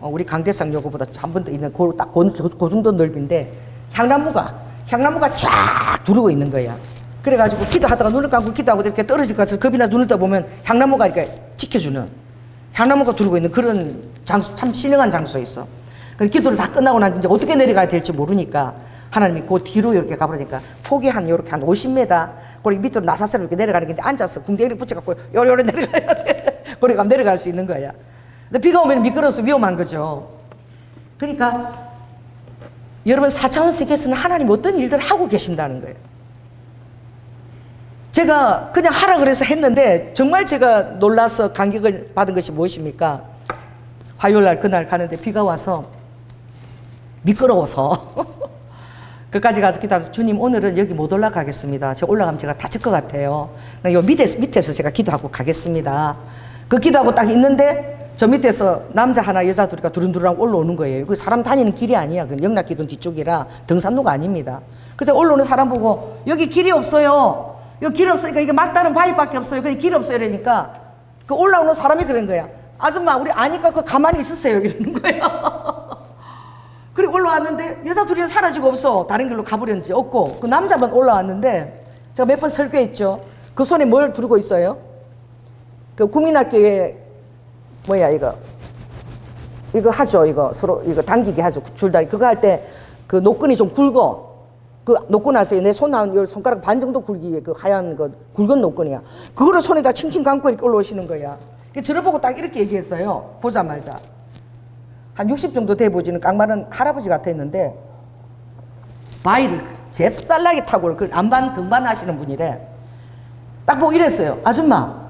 우리 강대상 요거보다 한 번 더 있는 그 정도 넓인데 향나무가 쫙 두르고 있는 거야. 그래가지고 기도하다가 눈을 감고 기도하고 이렇게 떨어질 것 같아서 겁이 나서 눈을 떠보면 향나무가 이렇게 지켜주는 향나무가 두르고 있는 그런 장소, 참 신령한 장소에 있어. 그 기도를 다 끝나고 난 이제 어떻게 내려가야 될지 모르니까 하나님이 그 뒤로 이렇게 가버리니까 폭이 요렇게 한 50m 거기 밑으로 나사처럼 이렇게 내려가는 게 앉아서 궁뎅이를 붙여갖고 요래 내려가야 돼. 거기 가면 내려갈 수 있는 거야. 근데 비가 오면 미끄러워서 위험한 거죠. 그러니까 여러분 4차원 세계에서는 하나님 어떤 일들을 하고 계신다는 거예요. 제가 그냥 하라 그래서 했는데 정말 제가 놀라서 감격을 받은 것이 무엇입니까? 화요일날 그날 가는데 비가 와서 미끄러워서 그까지 가서 기도하면서 주님 오늘은 여기 못 올라가겠습니다. 저 올라가면 제가 다칠 것 같아요. 요 밑에서 제가 기도하고 가겠습니다. 그 기도하고 딱 있는데 저 밑에서 남자 하나 여자 둘이가 두run두run하고 올라오는 거예요. 그 사람 다니는 길이 아니야. 그 영락기돈 뒤쪽이라 등산로가 아닙니다. 그래서 올라오는 사람 보고 여기 길이 없어요. 여기 길 없으니까 이게 막다른 바위밖에 없어요. 그냥 길 없어요. 이러니까 그 올라오는 사람이 그런 거야. 아줌마 우리 아니까 그 가만히 있으세요. 이러는 거야. 그리고 올라왔는데 여자 둘이는 사라지고 없어. 다른 길로 가버렸는지 없고 그 남자만 올라왔는데 제가 몇 번 설교했죠. 그 손에 뭘 두르고 있어요? 그 국민학교에 이거 하죠. 이거 서로 이거 당기게 하죠. 줄다리 그거 할 때 그 노끈이 좀 굵어. 그 놓고 나서 내 손가락 반 정도 굵기에 그 하얀 그 굵은 노끈이야. 그거를 손에다 칭칭 감고 이렇게 올라오시는 거야. 저를 보고 딱 이렇게 얘기했어요. 보자마자. 한 60 정도 돼 보지는 깡마른 할아버지 같았는데 바위를 잽살나게 타고 그 안반 등반 하시는 분이래. 딱 보고 이랬어요. 아줌마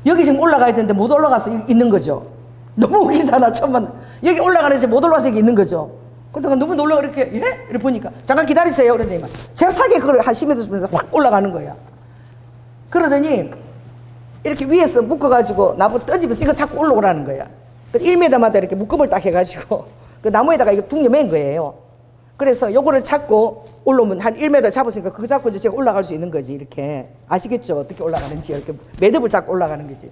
여기 지금 올라가야 되는데 못 올라가서 있는 거죠. 너무 웃기잖아. 처음만 여기 올라가는데 못 올라가서 여기 있는 거죠. 근데 너무 놀라 이렇게 예? 이렇게 보니까 잠깐 기다리세요. 그러더니 잽싸게 그걸 한 10m 확 올라가는 거야. 그러더니 이렇게 위에서 묶어가지고 나보고 던지면서 이거 자꾸 올라오라는 거야. 1m마다 이렇게 묶음을 딱 해가지고 그 나무에다가 이거 둥려 맨 거예요. 그래서 요거를 잡고 올라오면 한 1m 잡았으니까 그거 잡고 이제 제가 올라갈 수 있는 거지. 이렇게 아시겠죠? 어떻게 올라가는지. 이렇게 매듭을 잡고 올라가는 거지.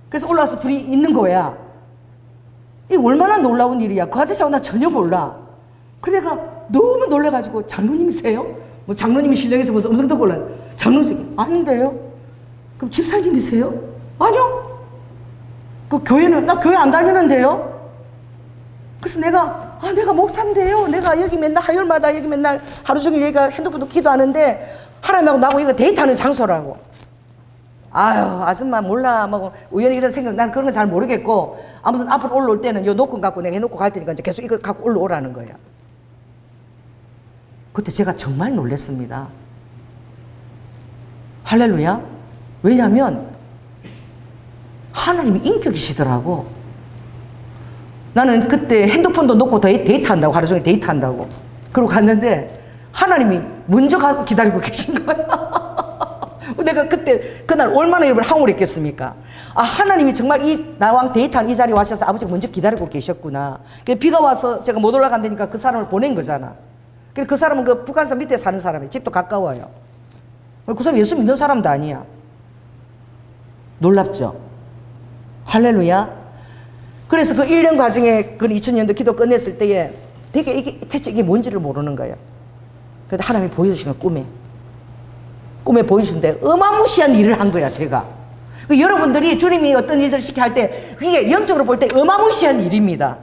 그래서 올라와서 불이 있는 거야. 이게 얼마나 놀라운 일이야. 그 아저씨하고 나 전혀 몰라. 그래 내가 너무 놀래가지고 장로님이세요? 뭐 장로님이 신령해서 무슨 음성 듣고 올라. 장로님 아닌데요? 그럼 집사님이세요? 아니요. 그 교회는 나 교회 안 다니는데요? 그래서 내가 목사인데요. 내가 여기 맨날 화요일마다 여기 맨날 하루 종일 여기가 핸드폰도 기도하는데 하나님하고 나하고 이거 데이트하는 장소라고. 아유 아줌마 몰라 뭐 우연히 이런 생각 난 그런 건 잘 모르겠고 아무튼 앞으로 올라올 때는 요 노건 갖고 내가 해놓고 갈 테니까 이제 계속 이거 갖고 올라오라는 거야. 그때 제가 정말 놀랐습니다. 할렐루야. 왜냐하면 하나님이 인격이시더라고. 나는 그때 핸드폰도 놓고 데이트한다고 하루 종일 데이트한다고 그러고 갔는데 하나님이 먼저 가서 기다리고 계신 거야. 내가 그때 그날 얼마나 여러분 황홀했겠습니까? 아, 하나님이 정말 이 나랑 데이트한 이 자리에 와셔서 아버지가 먼저 기다리고 계셨구나. 비가 와서 제가 못 올라간다니까 그 사람을 보낸 거잖아. 그 사람은 그 북한산 밑에 사는 사람이에요. 집도 가까워요. 그 사람 예수 믿는 사람도 아니야. 놀랍죠? 할렐루야. 그래서 그 1년 과정에 그 2000년도 기도 끝냈을 때에 되게 대체 이게 뭔지를 모르는 거예요. 그런데 하나님이 보여주시는 꿈에 보여주신데 어마무시한 일을 한 거야, 제가. 여러분들이 주님이 어떤 일들을 시켜 할 때 그게 영적으로 볼 때 어마무시한 일입니다.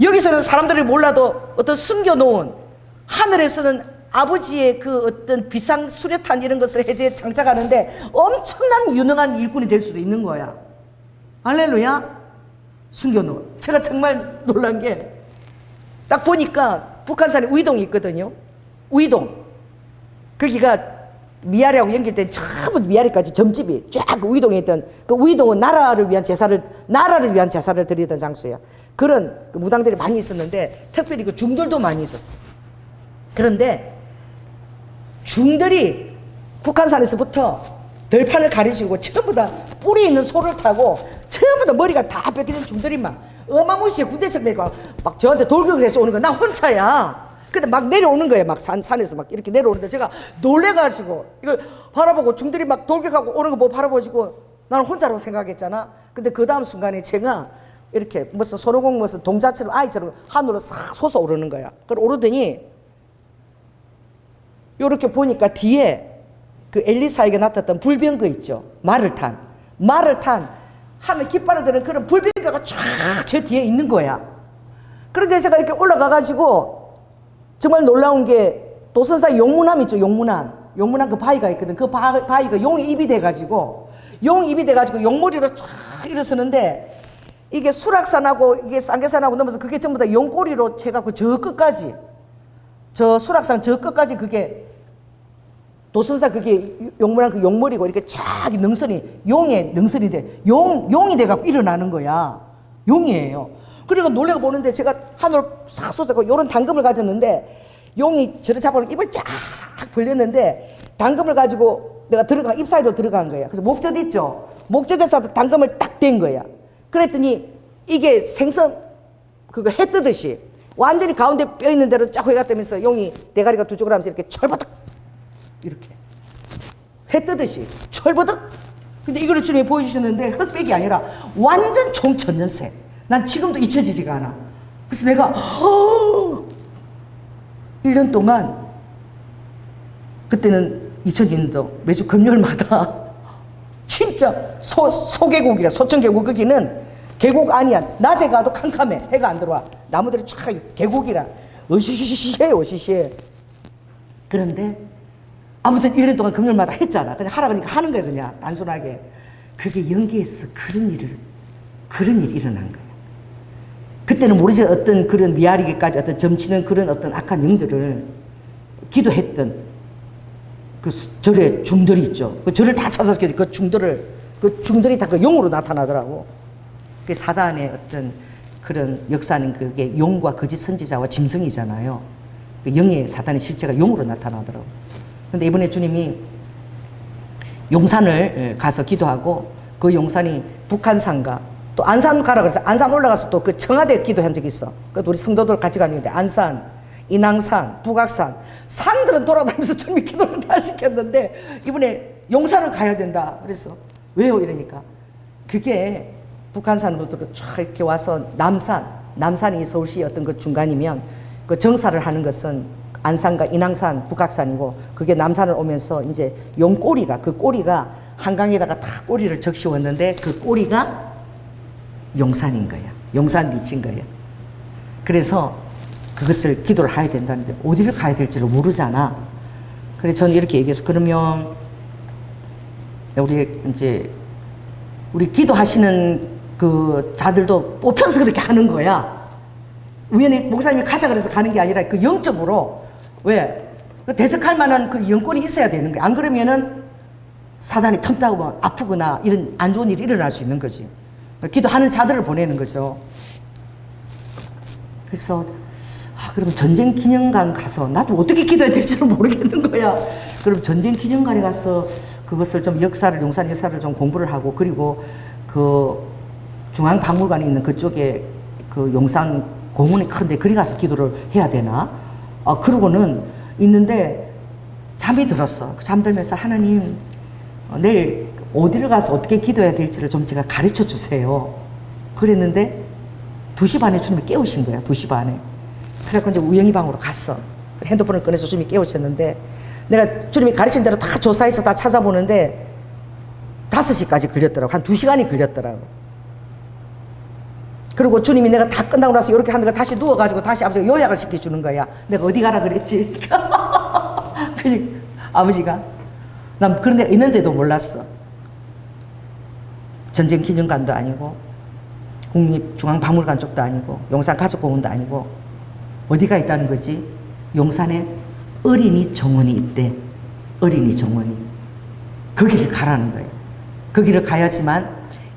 여기서는 사람들이 몰라도 어떤 숨겨놓은 하늘에서는 아버지의 그 어떤 비상 수류탄 이런 것을 해제에 장착하는데 엄청난 유능한 일꾼이 될 수도 있는 거야. 할렐루야. 숨겨놓은. 제가 정말 놀란 게 딱 보니까 북한산에 우이동이 있거든요. 우이동. 거기가 미아리하고 연결된 전부 미아리까지 점집이 쫙 그 우이동에 있던 그 우이동은 나라를 위한 제사를 드리던 장소야. 그런 그 무당들이 많이 있었는데 특별히 그 중들도 많이 있었어. 그런데 중들이 북한산에서부터 들판을 가리시고 전부 다 뿔이 있는 소를 타고 전부 다 머리가 다 뺏기는 중들이 막 어마무시해 군대처럼 막 저한테 돌격을 해서 오는 거야. 나 혼자야. 근데 막 내려오는 거예요. 막 산에서 막 이렇게 내려오는데 제가 놀래가지고 이걸 바라보고 중들이 막 돌격하고 오는 거 보고 바라보시고 나는 혼자라고 생각했잖아. 근데 그 다음 순간에 제가 이렇게 무슨 손오공 무슨 동자처럼 아이처럼 하늘로 싹 솟아오르는 거야. 그걸 오르더니 요렇게 보니까 뒤에 그 엘리사에게 나타났던 불병거 있죠. 말을 탄 하늘 깃발을 드는 그런 불병거가 쫙 제 뒤에 있는 거야. 그런데 제가 이렇게 올라가가지고 정말 놀라운 게 도선사 용문암 있죠. 용문암 그 바위가 있거든. 그 바위가 용의 입이 돼가지고 용머리로 쫙 일어서는데 이게 수락산하고 이게 쌍계산하고 넘어서 그게 전부 다 용꼬리로 해갖고 저 끝까지 저 수락산 저 끝까지 그게 도선사 그게 용문암 그 용머리고 이렇게 쫙 용의 능선이 돼. 용이 돼갖고 일어나는 거야. 용이에요. 그리고 놀래가 보는데 제가 하늘 싹 쏟아고 요런 당금을 가졌는데 용이 저를 잡아서 입을 쫙 벌렸는데 당금을 가지고 내가 입 사이로 들어간 거야. 그래서 목젖 있죠. 목젖에서 당금을 딱 댄 거야. 그랬더니 이게 생선 그거 해 뜨듯이 완전히 가운데 뼈 있는 대로 쫙 해갔다면서 용이 대가리가 두 쪽으로 하면서 이렇게 철버덕 이렇게 해 뜨듯이 철버덕. 근데 이걸 주님이 보여주셨는데 흑백이 아니라 완전 총천연색. 난 지금도 잊혀지지가 않아. 그래서 내가 1년 동안 그때는 2002년도 매주 금요일마다 진짜 소계곡이라 소천계곡 거기는 계곡 아니야. 낮에 가도 캄캄해. 해가 안 들어와. 나무들이 쫙 계곡이라 으시시시해. 그런데 아무튼 1년 동안 금요일마다 했잖아. 그냥 하라 그러니까 하는 거야. 그냥 단순하게. 그게 연계해서 그런 일이 일어난 거야. 그때는 모르지 어떤 그런 미아리게까지 어떤 점치는 그런 어떤 악한 영들을 기도했던 그 절의 중들이 있죠. 그 절을 다 찾아서 그 중들이 다 그 용으로 나타나더라고. 그 사단의 어떤 그런 역사는 그게 용과 거짓 선지자와 짐승이잖아요. 그 영의 사단의 실체가 용으로 나타나더라고. 근데 이번에 주님이 용산을 가서 기도하고 그 용산이 북한산과 또 안산 가라 그래서 안산 올라가서 또 그 청와대 기도한 적이 있어. 그래도 우리 성도들 같이 가는데 안산, 인왕산, 북악산 산들은 돌아다니면서 주님이 기도를 다 시켰는데 이번에 용산을 가야 된다. 그래서 왜요? 이러니까 그게 북한산부터 쫙 이렇게 와서 남산이 서울시의 어떤 그 중간이면 그 정사를 하는 것은 안산과 인왕산, 북악산이고 그게 남산을 오면서 이제 용꼬리가 그 꼬리가 한강에다가 다 꼬리를 적시웠는데 그 꼬리가 용산인 거야. 용산 미친 거야. 그래서 그것을 기도를 해야 된다는데 어디를 가야 될지를 모르잖아. 그래서 저는 이렇게 얘기해서 그러면 우리 기도하시는 그 자들도 뽑혀서 그렇게 하는 거야. 우연히 목사님이 가자 그래서 가는 게 아니라 그 영적으로 왜? 대적할 만한 그 영권이 있어야 되는 거야. 안 그러면은 사단이 틈타고 아프거나 이런 안 좋은 일이 일어날 수 있는 거지. 기도하는 자들을 보내는 거죠. 그래서 그럼 전쟁 기념관 가서 나도 어떻게 기도해야 될지를 모르겠는 거야. 그럼 전쟁 기념관에 가서 그것을 좀 역사를, 용산 역사를 좀 공부를 하고, 그리고 그 중앙박물관에 있는 그쪽에 그 용산 공원이 큰데 거기 가서 기도를 해야 되나? 그러고는 있는데 잠이 들었어. 잠들면서 하나님, 내일 어디를 가서 어떻게 기도해야 될지를 좀 제가 가르쳐 주세요. 그랬는데 2시 반에 주님이 깨우신 거야. 2시 반에. 그래서 이제 우영이 방으로 갔어. 핸드폰을 꺼내서 주님이 깨우셨는데, 내가 주님이 가르친 대로 다 조사해서 다 찾아보는데 5시까지 걸렸더라고. 한 2시간이 걸렸더라고. 그리고 주님이 내가 다 끝나고 나서 이렇게 하는데 다시 누워가지고 다시 아버지가 요약을 시켜주는 거야. 내가 어디 가라 그랬지? 아버지가. 난 그런 데가 있는데도 몰랐어. 전쟁 기념관도 아니고 국립중앙박물관 쪽도 아니고 용산가족공원도 아니고 어디가 있다는 거지? 용산에 어린이 정원이 있대. 어린이 정원이. 거기를 가라는 거예요. 거기를 가야지만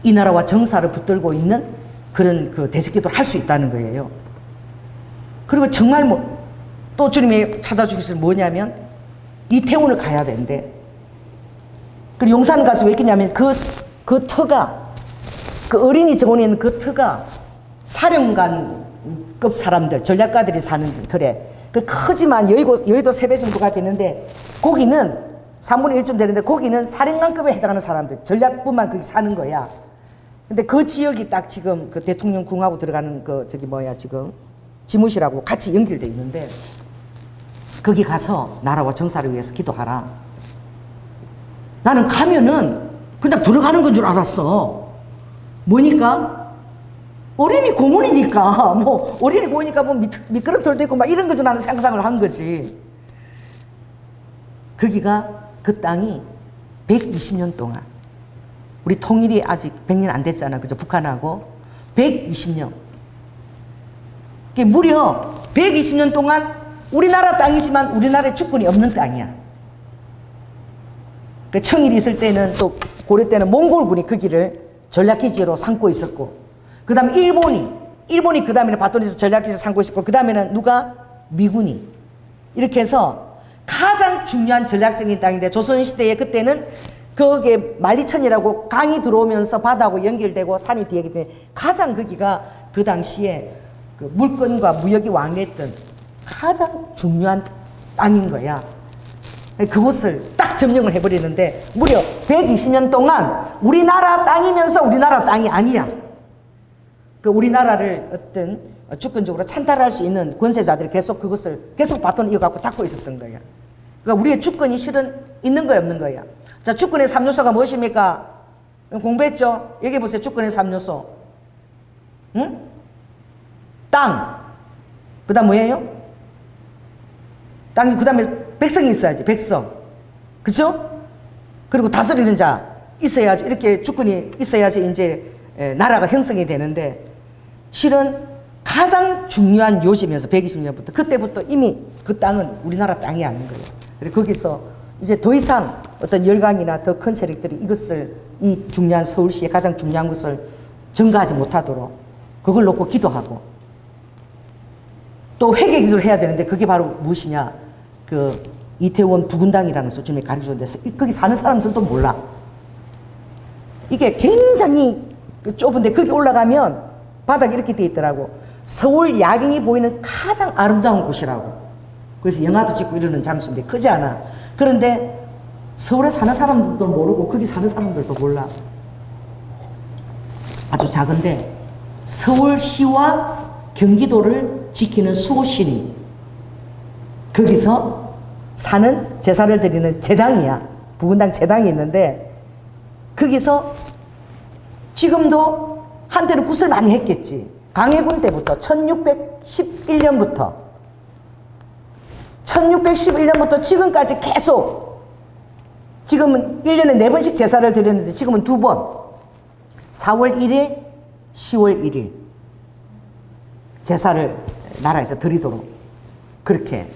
이 나라와 정사를 붙들고 있는 그런 그 대적기도를 할 수 있다는 거예요. 그리고 정말 또 주님이 찾아주신 뭐냐면 이태원을 가야 된대. 그리고 용산 가서 왜 있겠냐면 그 터가, 그 어린이 정원에 있는 그 터가 사령관급 사람들, 전략가들이 사는 터래. 그 크지만 여의도 3배 정도가 되는데, 거기는 3분의 1쯤 되는데, 거기는 사령관급에 해당하는 사람들, 전략부만 거기 사는 거야. 근데 그 지역이 딱 지금 그 대통령 궁하고 들어가는 그 지금 지무실하고 같이 연결돼 있는데, 거기 가서 나라와 정사를 위해서 기도하라. 나는 가면은 그냥 들어가는 건 줄 알았어. 뭐니까? 어린이 공원이니까, 어린이 공원이니까 미끄럼틀도 있고 막 이런 거 좀 나는 상상을 한 거지. 거기가, 그 땅이 120년 동안, 우리 통일이 아직 100년 안 됐잖아. 그죠? 북한하고. 120년. 그게 무려 120년 동안 우리나라 땅이지만 우리나라에 주권이 없는 땅이야. 그 청일이 있을 때는, 또 고려 때는 몽골군이 그 길을 전략기지로 삼고 있었고, 그 다음에 일본이 그 다음에는 바토리에서 전략기지로 삼고 있었고, 그 다음에는 누가? 미군이. 이렇게 해서 가장 중요한 전략적인 땅인데, 조선시대에 그때는 거기에 만리천이라고 강이 들어오면서 바다하고 연결되고 산이 뒤에 있기 때문에 가장 거기가 그 당시에 그 물건과 무역이 왕래했던 가장 중요한 땅인 거야. 그곳을 딱 점령을 해버리는데, 무려 120년 동안 우리나라 땅이면서 우리나라 땅이 아니야. 그 우리나라를 어떤 주권적으로 찬탈할 수 있는 권세자들이 계속 그것을 계속 바톤을 이어갖고 잡고 있었던 거야. 그러니까 우리의 주권이 실은 있는 거야, 없는 거야. 자, 주권의 3요소가 무엇입니까? 공부했죠? 얘기해 보세요. 주권의 3요소. 응? 땅. 그 다음 뭐예요? 땅이, 그 다음에 백성이 있어야지. 백성. 그죠? 그리고 다스리는 자 있어야지. 이렇게 주권이 있어야지 이제 나라가 형성이 되는데, 실은 가장 중요한 요지면서 120년부터, 그때부터 이미 그 땅은 우리나라 땅이 아닌 거예요. 그리고 거기서 이제 더 이상 어떤 열강이나 더 큰 세력들이 이것을, 이 중요한 서울시의 가장 중요한 것을 증가하지 못하도록 그걸 놓고 기도하고, 또 회개 기도를 해야 되는데, 그게 바로 무엇이냐? 그 이태원 부군당이라는 수준을 가르쳐주는데, 거기 사는 사람들도 몰라. 이게 굉장히 좁은데, 거기 올라가면 바닥이 이렇게 돼 있더라고. 서울 야경이 보이는 가장 아름다운 곳이라고. 그래서 영화도 찍고 이러는 장소인데, 크지 않아. 그런데 서울에 사는 사람들도 모르고 거기 사는 사람들도 몰라. 아주 작은데 서울시와 경기도를 지키는 수호신이 거기서 사는 제사를 드리는 제당이야. 부군당 제당이 있는데, 거기서 지금도 한때는 굿을 많이 했겠지. 광해군 때부터 1611년부터 지금까지 계속, 지금은 1년에 4번씩 제사를 드렸는데 지금은 2번, 4월 1일, 10월 1일 제사를 나라에서 드리도록, 그렇게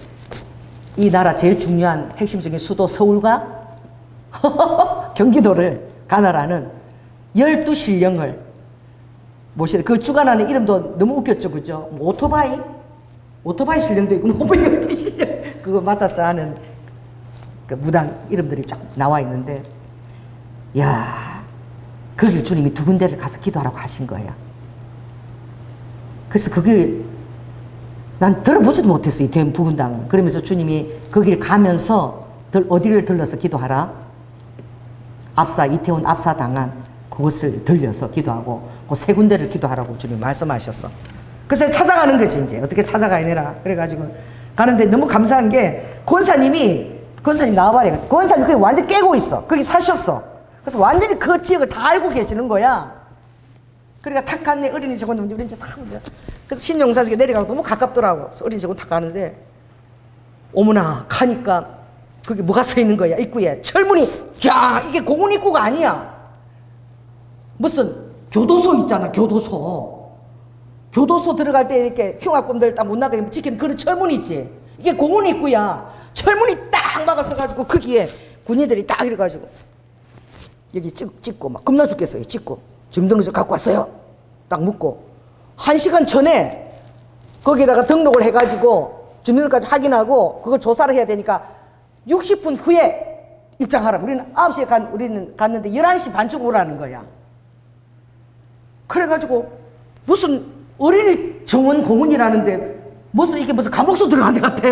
이 나라 제일 중요한 핵심적인 수도 서울과 경기도를 가나라는 12신령을 모시는, 그 주관하는 이름도 너무 웃겼죠. 그죠? 오토바이? 오토바이 실령도 있고 모빌리티 실령 그거 맡아서 하는 그 무당 이름들이 쫙 나와 있는데, 야, 거길 주님이 두 군데를 가서 기도하라고 하신 거야. 그래서 그길 난 들어보지도 못했어, 이 된 부분당은. 그러면서 주님이 거길 가면서 어디를 들러서 기도하라? 이태원 압사당한 그곳을 들려서 기도하고 그 세 군데를 기도하라고 주님 말씀하셨어. 그래서 찾아가는 거지, 이제. 어떻게 찾아가야 되나. 그래가지고 가는데 너무 감사한 게 권사님 나와봐라. 권사님 거기 완전 깨고 있어. 거기 사셨어. 그래서 완전히 그 지역을 다 알고 계시는 거야. 그러니까 탁 갔네. 어린이 저건 우리 이제 탁. 그래서 신용사직에 내려가고 너무 가깝더라고. 그래서 어린이 저건 탁 가는데, 어머나 가니까 거기 뭐가 서 있는 거야. 입구에 철문이 쫙. 이게 공원 입구가 아니야. 무슨 교도소 있잖아. 교도소 들어갈 때 이렇게 흉악범들 딱 못 나가게 지키는 그런 철문이 있지. 이게 공원 입구야. 철문이 딱 막아서가지고 거기에 군인들이 딱 이래가지고 여기 찍고 막 겁나 죽겠어요. 찍고 주민등록증 갖고 왔어요. 딱 묻고 1시간 전에 거기다가 등록을 해가지고 주민등록까지 확인하고 그걸 조사를 해야 되니까 60분 후에 입장하라. 우리는 9시에 우리는 갔는데 11시 반쯤 오라는 거야. 그래가지고 무슨 어린이 정원 공원이라는데 무슨 감옥소 들어간 데 같아.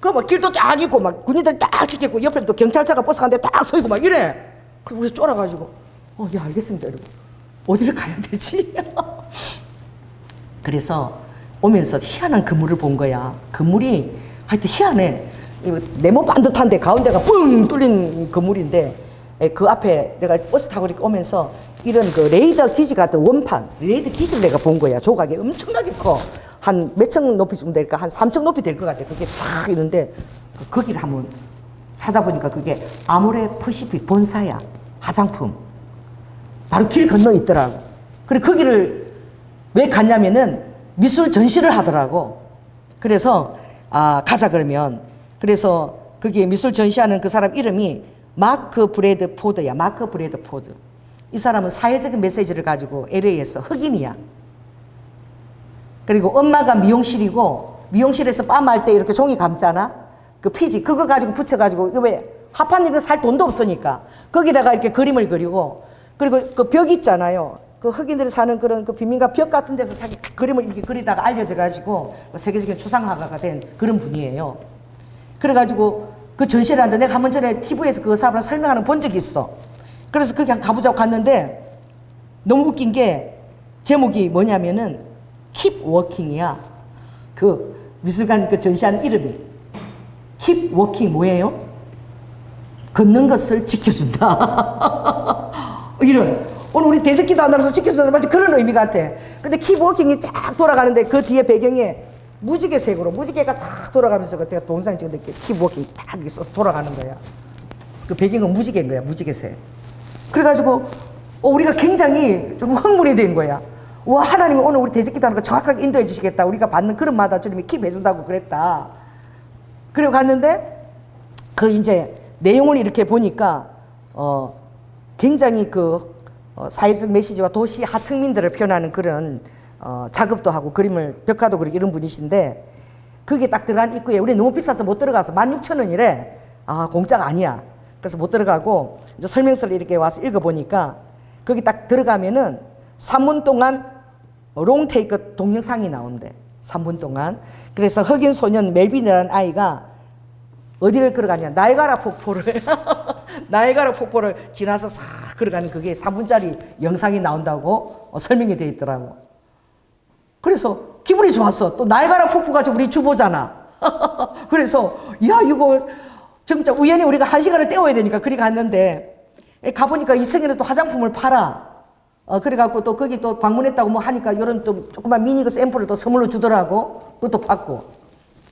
그 막 길도 쫙 있고 막 군인들 딱 지켰고 옆에 또 경찰차가 버스 간 데 딱 서 있고 막 이래. 그리고 우리 쫄아가지고 예, 알겠습니다 여러분. 어디를 가야 되지? 그래서 오면서 희한한 건물을 본 거야. 건물이 하여튼 희한해. 네모 반듯한데 가운데가 뿡 뚫린 건물인데, 그 앞에 내가 버스 타고 이렇게 오면서 이런 그 레이더 기지 같은 원판 레이더 기지를 내가 본 거야. 조각이 엄청나게 커. 한 몇 층 높이쯤 될까? 한 3층 높이 될 것 같아. 그게 쫙 있는데 거기를 한번 찾아보니까 그게 아모레 퍼시픽 본사야. 화장품. 바로 길 건너 있더라고. 그래 거기를 왜 갔냐면은 미술 전시를 하더라고. 그래서 가자 그러면. 그래서 거기에 미술 전시하는 그 사람 이름이 마크 브래드 포드야. 마크 브래드 포드. 이 사람은 사회적인 메시지를 가지고 LA에서 흑인이야. 그리고 엄마가 미용실이고 미용실에서 빰할 때 이렇게 종이 감잖아. 그 피지 그거 가지고 붙여가지고 이거 왜 하판님이 살 돈도 없으니까 거기다가 이렇게 그림을 그리고, 그리고 그 벽 있잖아요. 그 흑인들이 사는 그런 그 빈민가 벽 같은 데서 자기 그림을 이렇게 그리다가 알려져 가지고 세계적인 추상화가가 된 그런 분이에요. 그래가지고 그 전시를 하는데 내가 한 번 전에 TV에서 그 사람을 설명하는 본 적이 있어. 그래서 거기 가보자고 갔는데 너무 웃긴 게 제목이 뭐냐면은 Keep Walking이야. 그 미술관 그 전시하는 이름이. Keep Walking 뭐예요? 걷는 것을 지켜준다. 이런. 오늘 우리 대적기도 한다면서 지켜준다는 마치 그런 의미 같아. 근데 Keep Walking이 쫙 돌아가는데 그 뒤에 배경에 무지개 색으로 무지개가 쫙 돌아가면서 제가 동영상 찍었는데 Keep Walking 딱 있어서 돌아가는 거야. 그 배경은 무지개인 거야. 무지개색. 그래가지고 우리가 굉장히 좀 흥분이 된 거야. 와, 하나님이 오늘 우리 대적기도 하는 거 정확하게 인도해 주시겠다. 우리가 받는 그릇마다 주님이 킵 해준다고 그랬다. 그리고 갔는데 그 이제 내용을 이렇게 보니까 굉장히 그 사회적 메시지와 도시 하층민들을 표현하는 그런 작업도 하고 그림을 벽화도 그리고 이런 분이신데, 그게 딱 들어간 입구에 우리 너무 비싸서 못 들어가서 16,000원이래. 공짜가 아니야. 그래서 못 들어가고 이제 설명서를 이렇게 와서 읽어보니까 거기 딱 들어가면은 3분 동안 롱테이크 동영상이 나온대. 3분 동안. 그래서 흑인 소년 멜빈이라는 아이가 어디를 걸어가냐. 나이가라 폭포를 나이가라 폭포를 지나서 싹 걸어가는 그게 3분짜리 영상이 나온다고 설명이 되어 있더라고. 그래서 기분이 좋았어. 또 나이가라 폭포가 우리 주보잖아. 그래서 야 이거 진짜 우연히 우리가 1시간을 때워야 되니까 그리 갔는데 가보니까 2층에는 또 화장품을 팔아. 그래갖고 또 거기 또 방문했다고 뭐 하니까 이런 또 조그만 미니 그 샘플을 또 선물로 주더라고. 그것도 받고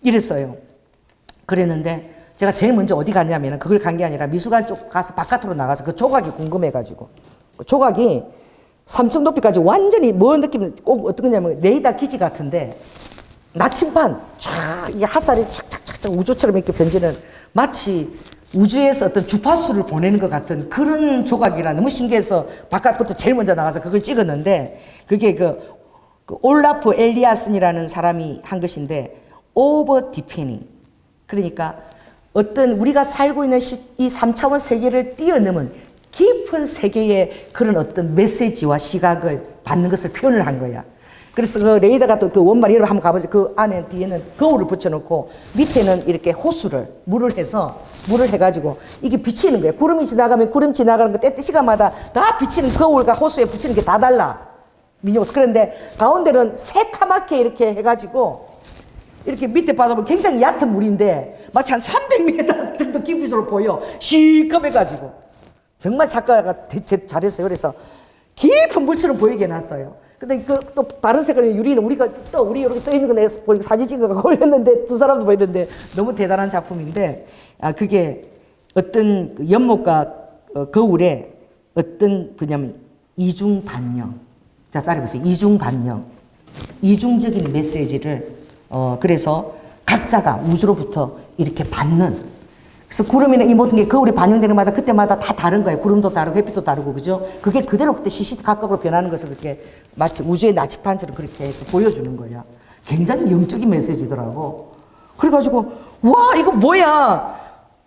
이랬어요. 그랬는데 제가 제일 먼저 어디 갔냐면 그걸 간 게 아니라 미술관 쪽 가서 바깥으로 나가서 그 조각이 궁금해가지고, 그 조각이 3층 높이까지 완전히 뭐 느낌이 꼭 어떤 거냐면 레이더 기지 같은데 나침반 쫙 이 화살이 착착착착 우주처럼 이렇게 번지는, 마치 우주에서 어떤 주파수를 보내는 것 같은 그런 조각이라 너무 신기해서 바깥부터 제일 먼저 나가서 그걸 찍었는데, 그게 그 그 올라프 엘리아슨이라는 사람이 한 것인데 오버 디페닝. 그러니까 어떤 우리가 살고 있는 이 3차원 세계를 뛰어넘은 깊은 세계의 그런 어떤 메시지와 시각을 받는 것을 표현을 한 거야. 그래서 그 레이더 같은 그 원말 여러분 한번 가보세요. 그 안에 뒤에는 거울을 붙여놓고 밑에는 이렇게 호수를 물을 해가지고 이게 비치는 거예요. 구름이 지나가면 구름 지나가는 거 때때 시간마다 다 비치는 거울과 호수에 붙이는 게 다 달라. 미니호수. 그런데 가운데는 새카맣게 이렇게 해가지고 이렇게 밑에 봐도 굉장히 얕은 물인데 마치 한 300m 정도 깊이로 보여. 시커매가지고. 정말 작가가 잘했어요. 그래서 깊은 물처럼 보이게 해놨어요. 근데 그 또 다른 색깔의 유리는 우리 이렇게 떠 있는 거 내가 보니까 사진 찍어서 올렸는데 두 사람도 보이는데 너무 대단한 작품인데 그게 어떤 그 연못과 거울에 어떤 뭐냐면 이중반영. 자, 따라해보세요. 이중반영. 이중적인 메시지를 그래서 각자가 우주로부터 이렇게 받는. 그래서 구름이나 이 모든 게 거울에 반영되는 마다 그때마다 다 다른 거예요. 구름도 다르고 햇빛도 다르고 그죠? 그게 그대로 그때 시시각각으로 변하는 것을 그렇게 마치 우주의 나치판처럼 그렇게 해서 보여주는 거야. 굉장히 영적인 메시지더라고. 그래가지고 와 이거 뭐야?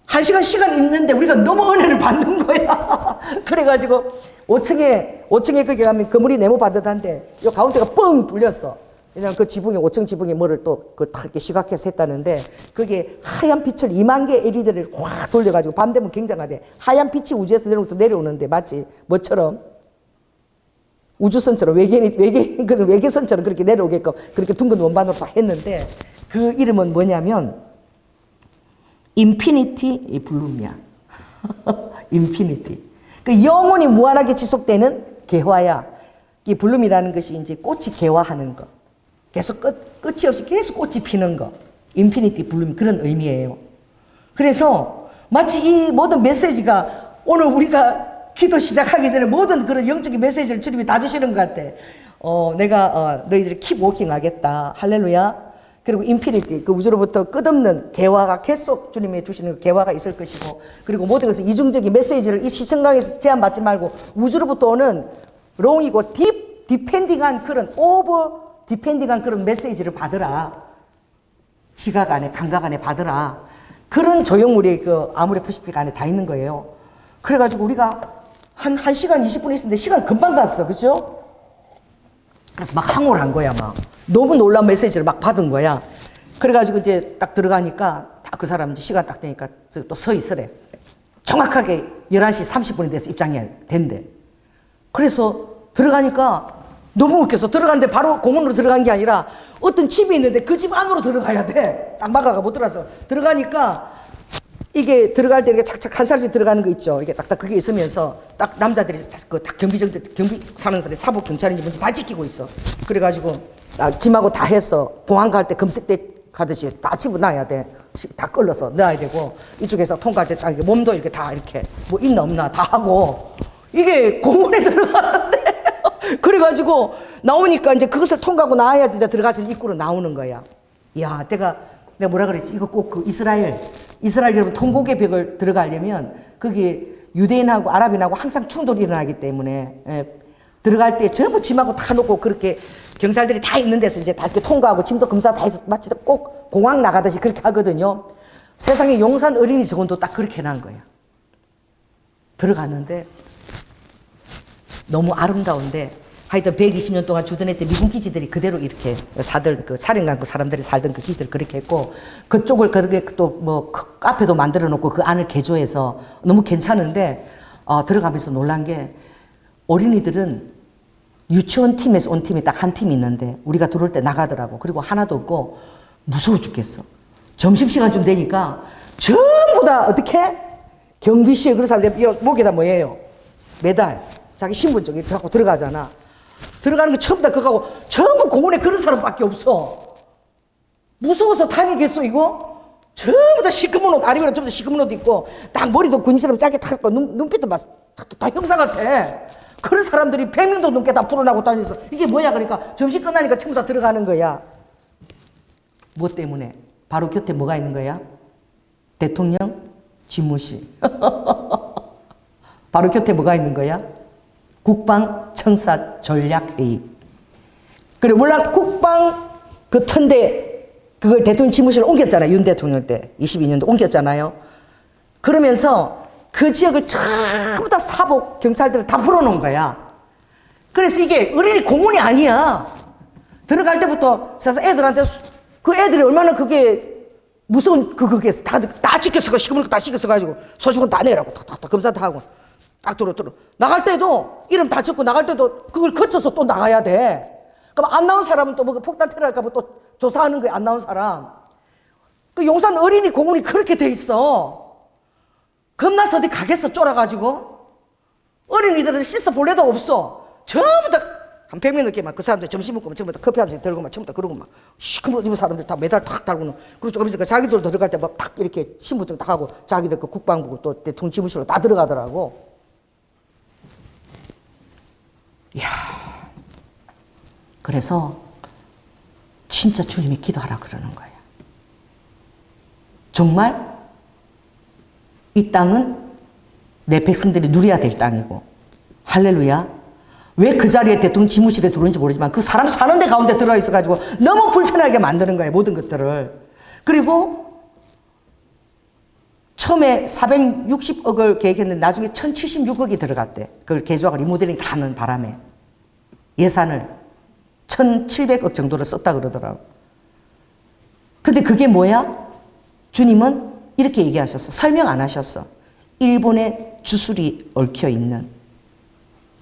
1시간 시간 있는데 우리가 너무 은혜를 받는 거야. 그래가지고 5층에 거기 가면 그물이 네모 바듯한데 요 가운데가 뻥 뚫렸어. 왜냐면 그 지붕에 5층 지붕에 뭐를 또 이렇게 시각해서 했다는데 그게 하얀 빛을 2만 개의 LED를 확 돌려가지고 밤 되면 굉장하대. 하얀 빛이 우주에서 내려오는데 마치 뭐처럼 우주선처럼 외계선처럼 그렇게 내려오게끔 그렇게 둥근 원반으로 다 했는데 그 이름은 뭐냐면 인피니티 블룸이야. 인피니티. 그 영원히 무한하게 지속되는 개화야. 이 블룸이라는 것이 이제 꽃이 개화하는 거. 계속 끝이 없이 계속 꽃이 피는 거. 인피니티 블룸 그런 의미예요. 그래서 마치 이 모든 메시지가 오늘 우리가 기도 시작하기 전에 모든 그런 영적인 메시지를 주님이 다 주시는 것 같아. 내가 너희들이 킵 워킹 하겠다. 할렐루야. 그리고 인피니티 그 우주로부터 끝없는 개화가 계속 주님이 주시는 개화가 있을 것이고 그리고 모든 것은 이중적인 메시지를 이 시청강에서 제한받지 말고 우주로부터 오는 롱이고 디펜딩한 그런 디펜딩한 그런 메시지를 받으라. 지각 안에, 감각 안에 받으라. 그런 조형물이 그 아모레 퍼시픽 안에 다 있는 거예요. 그래가지고 우리가 한 1시간 20분 있었는데 시간 금방 갔어. 그죠? 그래서 막 항호를 한 거야, 막. 너무 놀라운 메시지를 막 받은 거야. 그래가지고 이제 딱 들어가니까 딱 그 사람 이제 시간 딱 되니까 또 서 있으래. 정확하게 11시 30분이 돼서 입장해야 된대. 그래서 들어가니까 너무 웃겨서 들어갔는데 바로 공원으로 들어간 게 아니라 어떤 집이 있는데 그 집 안으로 들어가야 돼. 딱 막아가 못 들어가서. 들어가니까 이게 들어갈 때 이렇게 착착 한 사람씩 들어가는 거 있죠. 이게 딱딱 그게 있으면서 딱 남자들이 딱 경비 사는 사람이 사복 경찰인지 뭔지 다 지키고 있어. 그래가지고 짐하고 다 해서 공항 갈 때 검색대 가듯이 다 집어넣어야 돼. 다 끌러서 넣어야 되고 이쪽에서 통과할 때 딱 몸도 이렇게 다 이렇게 뭐 있나 없나 다 하고 이게 공원에 들어가는데 그래가지고 나오니까 이제 그것을 통과하고 나와야지 들어가서 입구로 나오는 거야. 이야, 내가 뭐라 그랬지? 이거 꼭 그 이스라엘 여러분 통곡의 벽을 들어가려면 그게 유대인하고 아랍인하고 항상 충돌이 일어나기 때문에 들어갈 때 전부 짐하고 다 놓고 그렇게 경찰들이 다 있는 데서 이제 다 이렇게 통과하고 짐도 검사 다 해서 마치 꼭 공항 나가듯이 그렇게 하거든요. 세상에 용산 어린이 정원도 딱 그렇게 해놓은 거야. 들어갔는데 너무 아름다운데 하여튼 120년 동안 주둔했던 미군 기지들이 그대로 이렇게 그 사령관 그 사람들이 살던 그 기지를 그렇게 했고 그쪽을 그렇게 또 뭐 카페도 만들어 놓고 그 안을 개조해서 너무 괜찮은데 들어가면서 놀란 게 어린이들은 유치원 팀에서 온 팀이 딱 한 팀이 있는데 우리가 들어올 때 나가더라고. 그리고 하나도 없고 무서워 죽겠어. 점심시간쯤 되니까 전부 다 어떻게 경비실 그런 사람들 목에다 뭐예요? 메달 자기 신분증 이렇게 갖고 들어가잖아. 들어가는 거 전부 다 그거 하고 전부 공원에 그런 사람밖에 없어. 무서워서 다니겠어 이거? 전부 다 시커먼 옷 아니면 좀 더 시커먼 옷 입고 딱 머리도 군인처럼 짧게 탁 했고 눈빛도 다 형사 같아. 그런 사람들이 100명도 넘게 다 풀어나고 다니면서 이게 뭐야 그러니까 점심 끝나니까 전부 다 들어가는 거야. 뭐 때문에? 바로 곁에 뭐가 있는 거야? 대통령 집무실. 바로 곁에 뭐가 있는 거야? 국방청사 전략회의. 그리고 물론 국방 그 턴대 그걸 대통령 집무실로 옮겼잖아요. 윤 대통령 때 22년도 옮겼잖아요. 그러면서 그 지역을 전부 다 사복 경찰들을 다 풀어놓은 거야. 그래서 이게 어린이 공원이 아니야. 들어갈 때부터 사실 애들한테 그 애들이 얼마나 그게 무서운 그게서 다 지켜서 시커멓게 다 지켜서가지고 소식은 다 내라고 다 검사 다 하고 딱 들어 나갈 때도 이름 다 적고 나갈 때도 그걸 거쳐서 또 나가야 돼. 그럼 안 나온 사람은 또 뭐 폭탄 테러할까 봐 또 조사하는 거야. 안 나온 사람. 그 용산 어린이 공원이 그렇게 돼 있어. 겁나서 어디 가겠어 쫄아가지고. 어린이들은 씻어 볼 애도 없어. 전부 다 한 100명 넘게 막 그 사람들 점심 먹고 전부 다 커피 한 잔 들고 막 전부 다 그러고 막 시커멓게 입은 사람들 다 메달 탁 달고는. 그리고 조금 있으니까 자기들 들어갈 때 막 탁 이렇게 신분증 딱 하고 자기들 그 국방부 또 대통령 집무실로 다 들어가더라고. 이야. 그래서 진짜 주님이 기도하라 그러는 거예요. 정말 이 땅은 내 백성들이 누려야 될 땅이고 할렐루야. 왜 그 자리에 대통령 집무실에 들어오는지 모르지만 그 사람 사는 데 가운데 들어가 있어가지고 너무 불편하게 만드는 거예요. 모든 것들을. 그리고 처음에 460억을 계획했는데 나중에 1076억이 들어갔대. 그걸 개조하고 리모델링 다 하는 바람에 예산을 1700억 정도를 썼다 그러더라고. 근데 그게 뭐야? 주님은 이렇게 얘기하셨어. 설명 안 하셨어. 일본의 주술이 얽혀 있는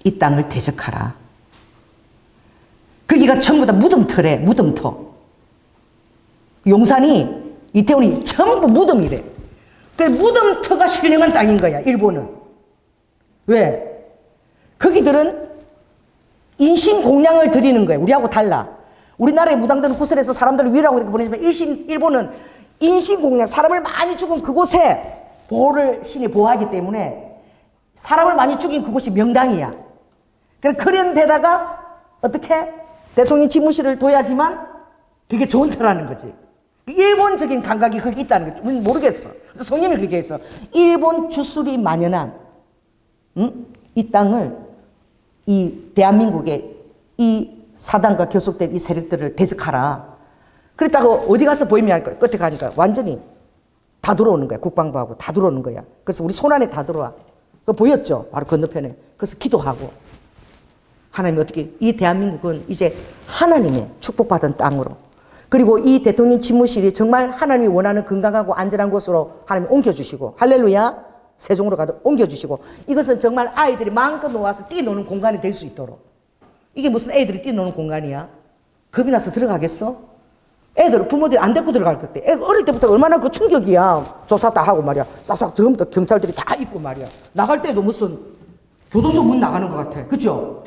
이 땅을 대적하라. 거기가 전부 다 무덤터래. 무덤터. 용산이 이태원이 전부 무덤이래. 그 무덤터가 신령한 땅인 거야. 일본은. 왜? 거기들은 인신공양을 드리는 거예요. 우리하고 달라. 우리나라의 무당들은 구슬해서 사람들을 위라고 이렇게 보내지만 일본은 인신공양, 사람을 많이 죽은 그곳에 보호를 신이 보호하기 때문에 사람을 많이 죽인 그곳이 명당이야. 그런 데다가 어떻게 대통령 집무실을 둬야지만 그게 좋은 터라는 거지. 일본적인 감각이 거기 있다는 게 우리는 모르겠어. 그래서 성님이 그렇게 했어. 일본 주술이 만연한 이 땅을 이 대한민국의 이 사단과 결속된 이 세력들을 대적하라. 그랬다가 어디 가서 보이면 할 거야. 끝에 가니까 완전히 다 들어오는 거야. 국방부하고 다 들어오는 거야. 그래서 우리 손안에 다 들어와. 그거 보였죠? 바로 건너편에. 그래서 기도하고. 하나님이 어떻게, 이 대한민국은 이제 하나님의 축복받은 땅으로. 그리고 이 대통령 집무실이 정말 하나님이 원하는 건강하고 안전한 곳으로 하나님이 옮겨주시고. 할렐루야. 세종으로 가도 옮겨주시고. 이것은 정말 아이들이 마음껏 놓아서 뛰노는 공간이 될 수 있도록. 이게 무슨 애들이 뛰노는 공간이야? 겁이 나서 들어가겠어? 애들, 부모들이 안 데리고 들어갈 것 같아. 애 어릴 때부터 얼마나 그 충격이야. 조사 다 하고 말이야. 싹싹 전부 다 경찰들이 다 있고 말이야. 나갈 때도 무슨 교도소 문 나가는 것 같아. 그죠?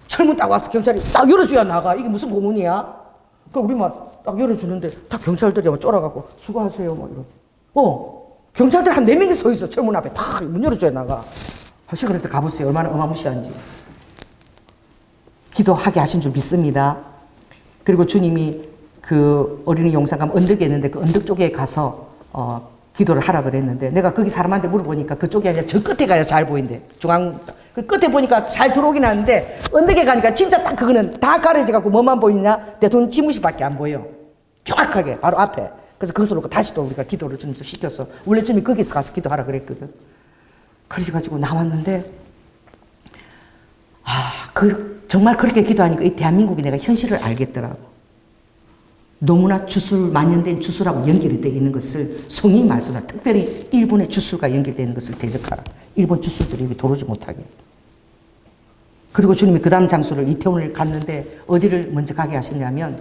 철문 딱 와서 경찰이 딱 열어줘야 나가. 이게 무슨 고문이야? 그럼 우리 막 딱 열어주는데 다 경찰들이 막 쫄아가고 수고하세요. 막 이러고. 경찰들 한 4명이 서 있어. 철문 앞에 다 문 열어줘야 나가. 시골한테 가보세요. 얼마나 어마무시한지. 기도하게 하신 줄 믿습니다. 그리고 주님이 그 어린이 용산 가면 언덕이 있는데 그 언덕 쪽에 가서 기도를 하라 그랬는데 내가 거기 사람한테 물어보니까 그쪽이 아니라 저 끝에 가야 잘 보인대. 중앙 그 끝에 보니까 잘 들어오긴 하는데 언덕에 가니까 진짜 딱 그거는 다 가려져 갖고 뭐만 보이냐? 대통령 집무실밖에 안 보여. 정확하게 바로 앞에. 그래서 그것을 놓고 다시 또 우리가 기도를 좀 시켰어. 원래 쯤에 거기서 가서 기도하라 그랬거든. 그래가지고 나왔는데 정말 그렇게 기도하니까 이 대한민국이 내가 현실을 알겠더라고. 너무나 주술, 만연된 주술하고 연결이 되어 있는 것을 성인이 말씀하라. 특별히 일본의 주술과 연결되는 것을 대적하라. 일본 주술들이 여기 들어오지 못하게. 그리고 주님이 그 다음 장소를 이태원을 갔는데 어디를 먼저 가게 하셨냐면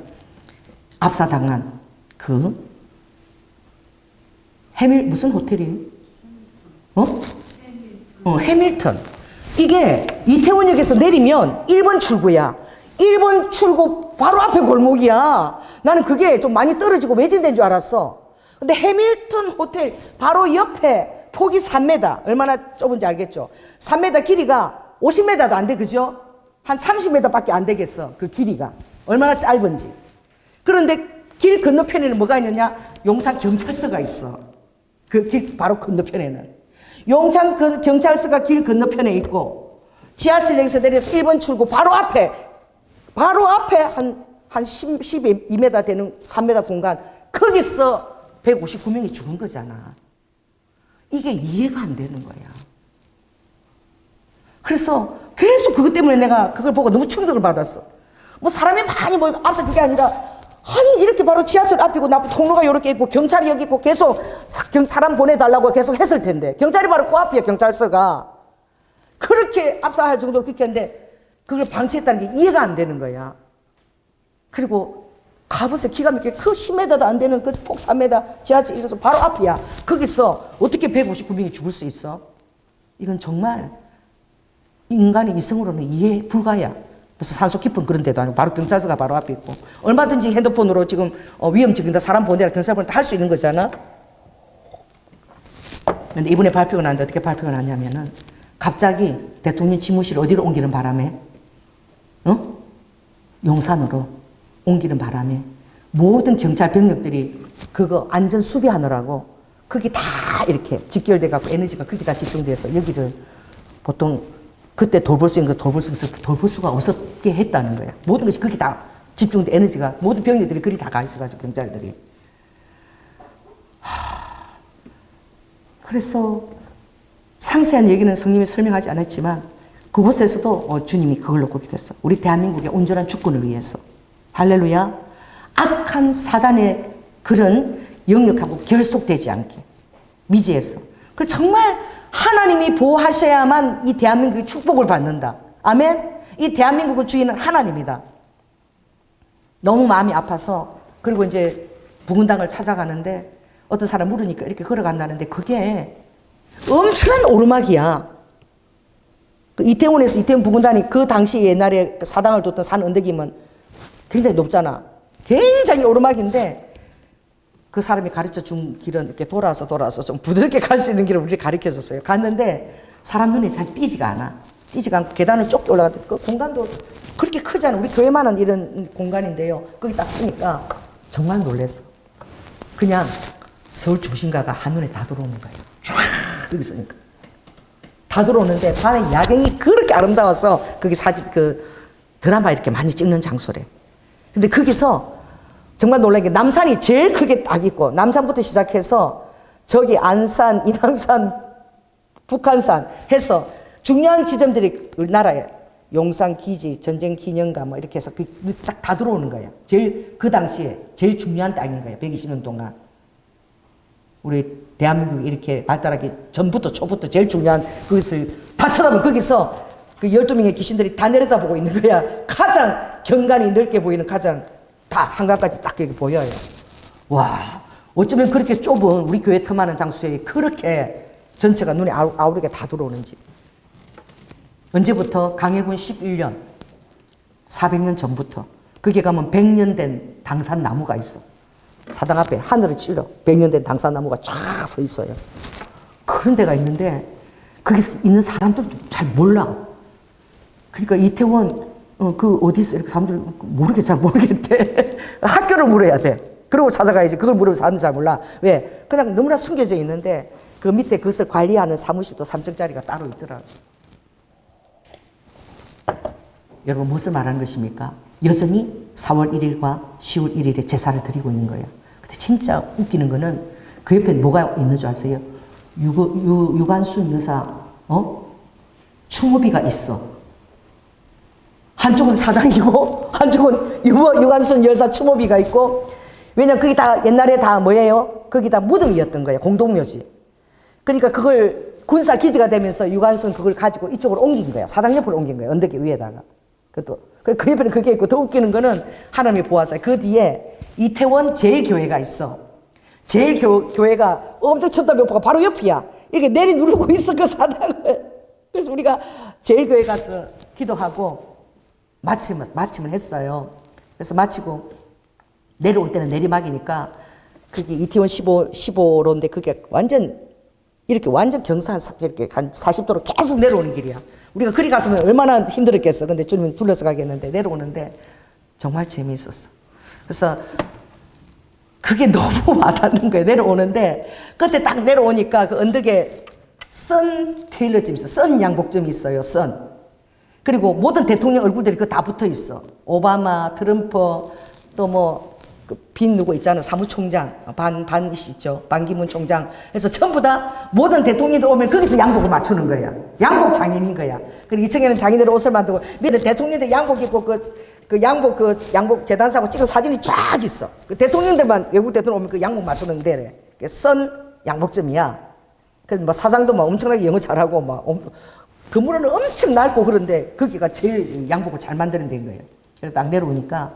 압사당한 그 무슨 호텔이에요? 해밀턴. 이게 이태원역에서 내리면 1번 출구야. 1번 출구 바로 앞에 골목이야. 나는 그게 좀 많이 떨어지고 매진된 줄 알았어. 근데 해밀턴 호텔 바로 옆에 폭이 3m. 얼마나 좁은지 알겠죠? 3m 길이가 50m도 안 돼, 그죠? 한 30m밖에 안 되겠어. 그 길이가. 얼마나 짧은지. 그런데 길 건너편에는 뭐가 있느냐? 용산 경찰서가 있어. 그 길 바로 건너편에는. 용산 그 경찰서가 길 건너편에 있고 지하철역에서 내려서 1번 출구 바로 앞에 한 한 12m 되는 3m 공간, 거기서 159명이 죽은 거잖아. 이게 이해가 안 되는 거야. 그래서 계속 그것 때문에 내가 그걸 보고 너무 충격을 받았어. 뭐 사람이 많이 뭐 앞서 그게 아니라, 아니 이렇게 바로 지하철 앞이고 나 통로가 이렇게 있고 경찰이 여기 있고 계속 사람 보내달라고 계속 했을 텐데, 경찰이 바로 코앞이야. 경찰서가 그렇게 압사할 정도로 그렇게 했는데 그걸 방치했다는 게 이해가 안 되는 거야. 그리고 가보세요. 기가 막히게 그 10m도 안 되는 그 폭 3m 지하철 이래서 바로 앞이야. 거기서 어떻게 159명이 죽을 수 있어? 이건 정말 인간의 이성으로는 이해 불가야. 무슨 산소 깊은 그런 데도 아니고 바로 경찰서가 바로 앞에 있고, 얼마든지 핸드폰으로 지금 위험지근데 사람 보내라 경찰 보내라 할 수 있는 거잖아. 그런데 이번에 발표가 났는데 어떻게 발표가 났냐면은, 갑자기 대통령 집무실을 어디로 옮기는 바람에, 용산으로 옮기는 바람에 모든 경찰 병력들이 그거 안전 수비하느라고 거기 다 이렇게 직결돼 갖고 에너지가 거기 다 집중돼서 여기를 보통 그때 돌볼 수 있는 거 돌볼 수가 없었게 했다는 거야. 모든 것이 거기 다 집중돼, 에너지가 모든 병력들이 거기 다 가 있어가지고 경찰들이. 그래서 상세한 얘기는 성님이 설명하지 않았지만 그곳에서도 주님이 그걸 놓고 기도했어. 우리 대한민국의 온전한 주권을 위해서. 할렐루야. 악한 사단의 그런 영역하고 결속되지 않게 미지에서. 그 정말 하나님이 보호하셔야만 이 대한민국이 축복을 받는다. 아멘. 이 대한민국의 주인은 하나님이다. 너무 마음이 아파서, 그리고 이제 부근당을 찾아가는데 어떤 사람 물으니까 이렇게 걸어간다는데 그게 엄청난 오르막이야. 그 이태원에서 이태원 부근단이 그 당시 옛날에 사당을 뒀던 산 언덕이면 굉장히 높잖아. 굉장히 오르막인데 그 사람이 가르쳐 준 길은 이렇게 돌아서 좀 부드럽게 갈 수 있는 길을 우리를 가르쳐 줬어요. 갔는데 사람 눈에 잘 띄지가 않아. 띄지가 않고 계단을 좁게 올라갔더니 그 공간도 그렇게 크잖아. 우리 교회만한 이런 공간인데요. 거기 딱 쓰니까 정말 놀랐어. 그냥 서울 중심가가 한눈에 다 들어오는 거예요. 쫙 여기 있으니까. 다 들어오는데 밤에 야경이 그렇게 아름다워서 거기 사진, 그 드라마 이렇게 많이 찍는 장소래. 근데 거기서 정말 놀란 게 남산이 제일 크게 딱 있고, 남산부터 시작해서 저기 안산, 인왕산, 북한산 해서 중요한 지점들이 우리나라에 용산 기지, 전쟁 기념관 뭐 이렇게 해서 딱 다 들어오는 거예요. 제일 그 당시에 제일 중요한 땅인 거예요. 120년 동안. 우리 대한민국이 이렇게 발달하기 전부터 초부터 제일 중요한 그것을 다 쳐다보면 거기서 그 12명의 귀신들이 다 내려다보고 있는 거야. 가장 경관이 넓게 보이는 가장 다 한강까지 딱 여기 보여요. 와, 어쩌면 그렇게 좁은 우리 교회 틈하는 장소에 그렇게 전체가 눈에 아우르게 다 들어오는지. 언제부터? 강해군 11년, 400년 전부터. 거기 가면 100년 된 당산나무가 있어. 사당 앞에 하늘을 찔러 100년 된 당산나무가 쫙 서 있어요. 그런 데가 있는데 거기 있는 사람들도 잘 몰라. 그러니까 이태원 그 어디서 이렇게 사람들 잘 모르겠대. 학교를 물어야 돼. 그러고 찾아가야지. 그걸 물으면 사람들 잘 몰라. 왜? 그냥 너무나 숨겨져 있는데 그 밑에 그것을 관리하는 사무실도 3층짜리가 따로 있더라고. 여러분 무엇을 말하는 것입니까? 여전히 4월 1일과 10월 1일에 제사를 드리고 있는 거예요. 근데 진짜 웃기는 거는 그 옆에 뭐가 있는 줄 아세요? 유관순 여사 추모비가 있어. 한쪽은 사당이고 한쪽은 유관순 여사 추모비가 있고. 왜냐면 그게 다 옛날에 다 뭐예요? 거기 다 무덤이었던 거예요. 공동묘지. 그러니까 그걸 군사 기지가 되면서 유관순 그걸 가지고 이쪽으로 옮긴 거야. 사당 옆으로 옮긴 거야. 언덕 위에다가. 그 옆에는 그게 있고, 더 웃기는 거는 하나님이 보았어요. 그 뒤에 이태원 제일교회가 있어. 제일교회가 엄청 첨단벽보가 바로 옆이야. 이렇게 내리 누르고 있어, 그 사당을. 그래서 우리가 제일교회 가서 기도하고 마침을 했어요. 그래서 마치고 내려올 때는 내리막이니까 그게 이태원 15로인데 그게 완전 경사 이렇게 한 40도로 계속 내려오는 길이야. 우리가 그리 갔으면 얼마나 힘들었겠어. 근데 주님은 둘러서 가겠는데 내려오는데 정말 재미있었어. 그래서 그게 너무 와닿는 거예요. 내려오는데 그때 딱 내려오니까 그 언덕에 선 테일러점이 있어. 선 양복점이 있어요. 선. 그리고 모든 대통령 얼굴들이 그 다 붙어 있어. 오바마, 트럼프, 또 뭐, 빈 누구 있잖아. 사무총장, 있죠. 반기문 총장. 그래서 전부 다 모든 대통령들 오면 거기서 양복을 맞추는 거야. 양복 장인인 거야. 그리고 2층에는 장인들 옷을 만들고, 밑에 대통령들 양복 입고 양복 재단사하고 찍은 사진이 쫙 있어. 그 대통령들만, 외국 대통령 오면 그 양복 맞추는 데래. 선 양복점이야. 그래서 뭐 사장도 막 엄청나게 영어 잘하고 막, 건물은 엄청 넓고 그런데 거기가 제일 양복을 잘 만드는 데인 거예요. 그래서 딱 내려오니까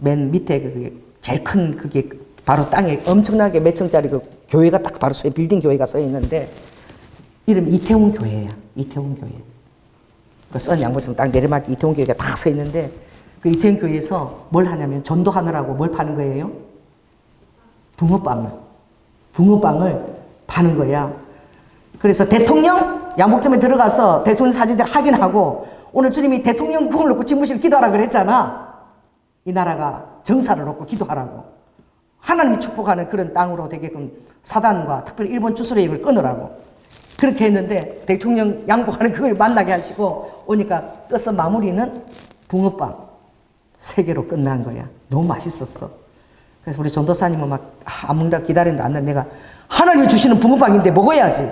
맨 밑에 그게 제일 큰 그게 바로 땅에 엄청나게 몇 층짜리 그 교회가 딱 바로 빌딩 교회가 써 있는데 이름이 이태원 교회야. 이태원 교회. 그 썬 양복점 딱 내리막 이태원 교회가 딱 서 있는데 그 이태원 교회에서 뭘 하냐면 전도하느라고 뭘 파는 거예요? 붕어빵을 파는 거야. 그래서 대통령 양복점에 들어가서 대통령 사진을 확인하고 오늘 주님이 대통령 궁을 놓고 집무실 기도하라 그랬잖아. 이 나라가 정사를 놓고 기도하라고. 하나님이 축복하는 그런 땅으로 되게끔 사단과 특별히 일본 주수레임을 끊으라고. 그렇게 했는데 대통령 양복하는 그걸 만나게 하시고 오니까 끝서 마무리는 붕어빵 3개로 끝난 거야. 너무 맛있었어. 그래서 우리 전도사님은 막 안 먹는다 기다린다 안 돼. 내가 하나님이 주시는 붕어빵인데 먹어야지.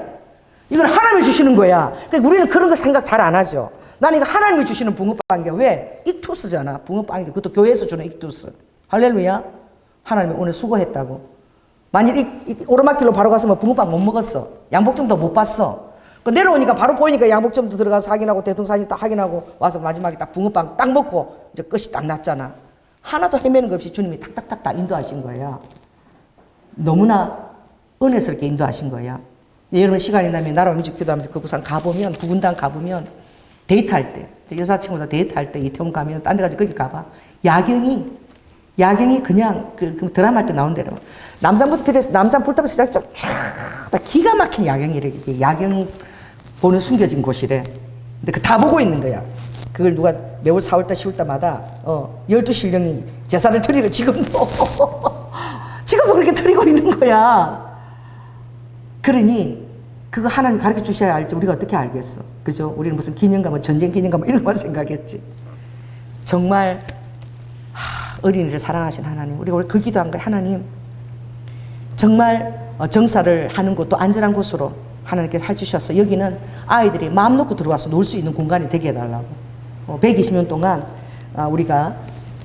이건 하나님이 주시는 거야. 그러니까 우리는 그런 거 생각 잘 안 하죠. 나는 이거 하나님이 주시는 붕어빵이야. 왜? iktus잖아. 붕어빵이죠. 그것도 교회에서 주는 iktus. 할렐루야. 하나님이 오늘 수고했다고. 만일 오르막길로 바로 갔으면 붕어빵 못 먹었어. 양복점도 못 봤어. 그 내려오니까 바로 보이니까 양복점도 들어가서 확인하고 대통사진 딱 확인하고 와서 마지막에 딱 붕어빵 딱 먹고 이제 끝이 딱 났잖아. 하나도 헤매는 것 없이 주님이 탁탁탁 다 인도하신 거야. 너무나 은혜스럽게 인도하신 거야. 여러분 시간이 나면 나라 민족 기도하면서 그 부산 가보면 부군당 가보면 데이트할 때 여자친구랑 데이트할 때 이태원 가면 딴 데 가지고 거기 가봐. 야경이 그냥 그 드라마 할 때 나온 대로 남산 불타면 시작해서 쫙 기가 막힌 야경이래. 야경 보는 숨겨진 곳이래. 근데 그 다 보고 있는 거야. 그걸 누가 매월 4월달 10월달마다 12신령이 제사를 드리고 지금도 그렇게 드리고 있는 거야. 그러니 그거 하나님 가르쳐 주셔야 알지 우리가 어떻게 알겠어. 그죠? 우리는 무슨 기념감, 뭐 전쟁 기념감 이런 것만 생각했지. 정말 어린이를 사랑하신 하나님, 우리가 그 기도한 거야. 하나님 정말 정사를 하는 곳도 안전한 곳으로 하나님께서 해주셔서 여기는 아이들이 마음 놓고 들어와서 놀 수 있는 공간이 되게 해달라고. 120년 동안 우리가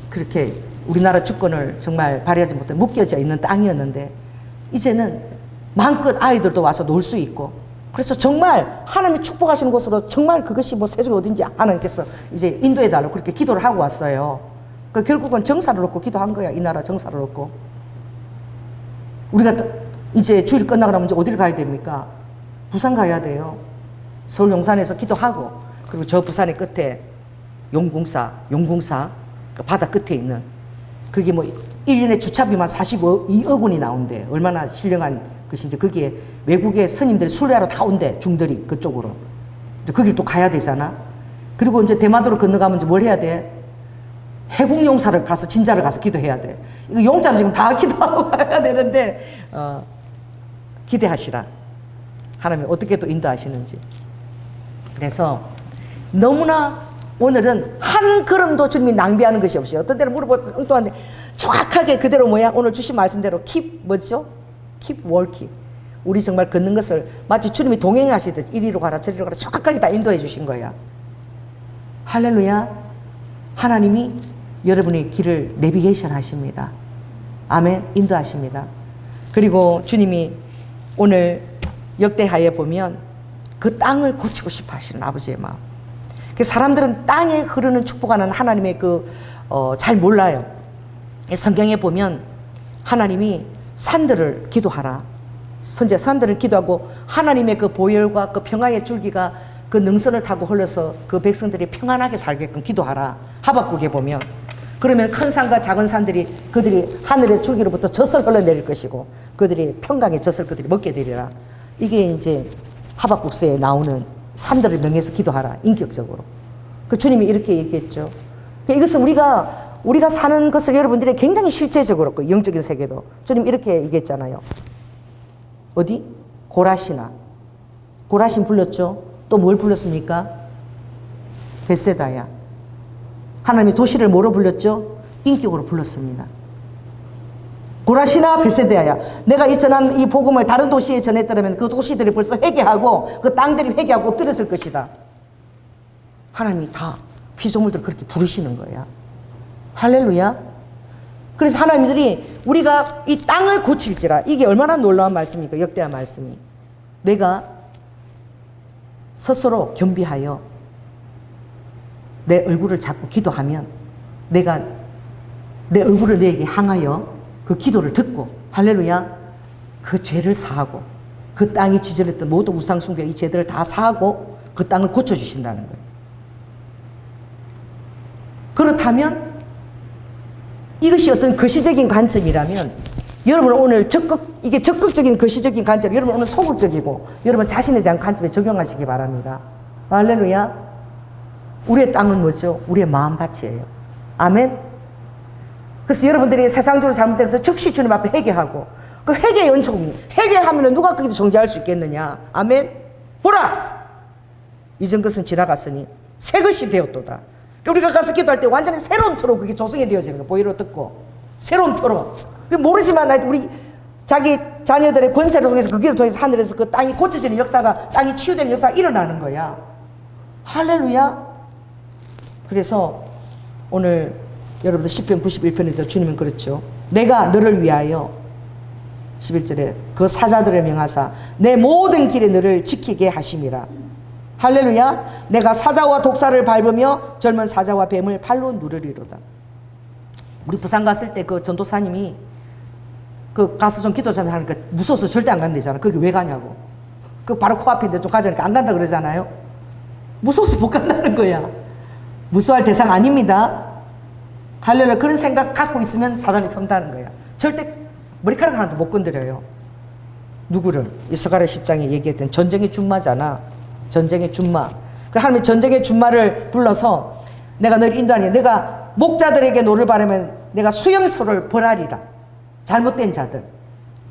그렇게 우리나라 주권을 정말 발휘하지 못해 묶여져 있는 땅이었는데 이제는 마음껏 아이들도 와서 놀 수 있고, 그래서 정말 하나님이 축복하시는 곳으로 정말 그것이 뭐 세상이 어딘지 하나님께서 이제 인도해 달라고 그렇게 기도를 하고 왔어요. 그 결국은 정사를 놓고 기도한 거야. 이 나라 정사를 놓고. 우리가 이제 주일 끝나고 나면 이제 어디를 가야 됩니까? 부산 가야 돼요. 서울 용산에서 기도하고, 그리고 저 부산의 끝에 용궁사 그 바다 끝에 있는 그게 뭐 1년에 주차비만 42억 원이 나온대. 얼마나 신령한 것이. 이제 거기에 외국의 스님들이 순례하러 다 온대. 중들이 그쪽으로. 이제 거길 또 가야 되잖아. 그리고 이제 대마도로 건너가면 이제 뭘 해야 돼? 해국용사를 가서 진자를 가서 기도해야 돼. 이거 용자를 지금 다 기도하고 가야 되는데 기대하시라. 하나님 어떻게 또 인도하시는지. 그래서 너무나 오늘은 한 걸음도 주님이 낭비하는 것이 없어요. 어떤 때는 물어보고 엉뚱한데 정확하게 그대로 오늘 주신 말씀대로 keep walking. 우리 정말 걷는 것을 마치 주님이 동행하시듯 이리로 가라 저리로 가라 정확하게 다 인도해 주신 거야. 할렐루야. 하나님이 여러분의 길을 내비게이션 하십니다. 아멘. 인도하십니다. 그리고 주님이 오늘 역대하에 보면 그 땅을 고치고 싶어 하시는 아버지의 마음. 사람들은 땅에 흐르는 축복하는 하나님의 잘 몰라요. 성경에 보면 하나님이 산들을 기도하라. 선제 산들을 기도하고 하나님의 그 보혈과 그 평화의 줄기가 그 능선을 타고 흘러서 그 백성들이 평안하게 살게끔 기도하라. 하박국에 보면. 그러면 큰 산과 작은 산들이 그들이 하늘의 줄기로부터 젖을 흘러내릴 것이고 그들이 평강의 젖을 그들이 먹게 되리라. 이게 이제 하박국서에 나오는 산들을 명해서 기도하라. 인격적으로. 그 주님이 이렇게 얘기했죠. 이것은 우리가 사는 것을 여러분들이 굉장히 실제적으로 그 영적인 세계도 주님 이렇게 얘기했잖아요. 어디? 고라시나. 고라신 불렀죠. 또 뭘 불렀습니까? 벳세다야. 하나님이 도시를 뭐로 불렀죠? 인격으로 불렀습니다. 고라시나 벳세다야. 내가 이 전한 이 복음을 다른 도시에 전했더라면 그 도시들이 벌써 회개하고 그 땅들이 회개하고 엎드렸을 것이다. 하나님이 다 피조물들을 그렇게 부르시는 거야. 할렐루야. 그래서 하나님들이 우리가 이 땅을 고칠지라, 이게 얼마나 놀라운 말씀입니까? 역대한 말씀이. 내가 스스로 겸비하여 내 얼굴을 잡고 기도하면 내가 내 얼굴을 내게 향하여 그 기도를 듣고, 할렐루야, 그 죄를 사하고 그 땅이 지절했던 모든 우상숭배 이 죄들을 다 사하고 그 땅을 고쳐주신다는 거예요. 그렇다면 이것이 어떤 거시적인 관점이라면 여러분 오늘 이게 적극적인 거시적인 관점, 여러분 오늘 소극적이고 여러분 자신에 대한 관점에 적용하시기 바랍니다. 할렐루야. 우리의 땅은 뭐죠? 우리의 마음밭이에요. 아멘. 그래서 여러분들이 세상적으로 잘못돼서 즉시 주님 앞에 회개하고, 그 회개의 연속이, 회개하면 누가 거기서 정죄할 수 있겠느냐. 아멘. 보라, 이전 것은 지나갔으니 새 것이 되었도다. 우리가 가서 기도할 때 완전히 새로운 터로 그게 조성이 되어지는 거예요. 보이로 듣고 새로운 터로. 모르지만 우리 자기 자녀들의 권세를 통해서 그 기도 통해서 하늘에서 그 땅이 고쳐지는 역사가, 땅이 치유되는 역사가 일어나는 거야. 할렐루야. 그래서 오늘 여러분들 시편 91편에도 주님은 그렇죠. 내가 너를 위하여 11절에 그 사자들을 명하사 내 모든 길에 너를 지키게 하심이라. 할렐루야. 내가 사자와 독사를 밟으며 젊은 사자와 뱀을 팔로 누르리로다. 우리 부산 갔을 때 그 전도사님이 그 가서 좀 기도 좀 하니까 무서워서 절대 안 간대잖아. 거기 왜 가냐고. 그 바로 코앞인데 좀 가자니까 안 간다 그러잖아요. 무서워서 못 간다는 거야. 무서워할 대상 아닙니다. 할렐루야. 그런 생각 갖고 있으면 사단이 턴다는 거야. 절대 머리카락 하나도 못 건드려요. 누구를? 이스가랴 10장에 얘기했던 전쟁의 준마잖아. 전쟁의 준마. 그 하나님이 전쟁의 준마를 불러서 내가 너를 인도하니 내가 목자들에게 노를 바르면 내가 수염소를 벌하리라. 잘못된 자들,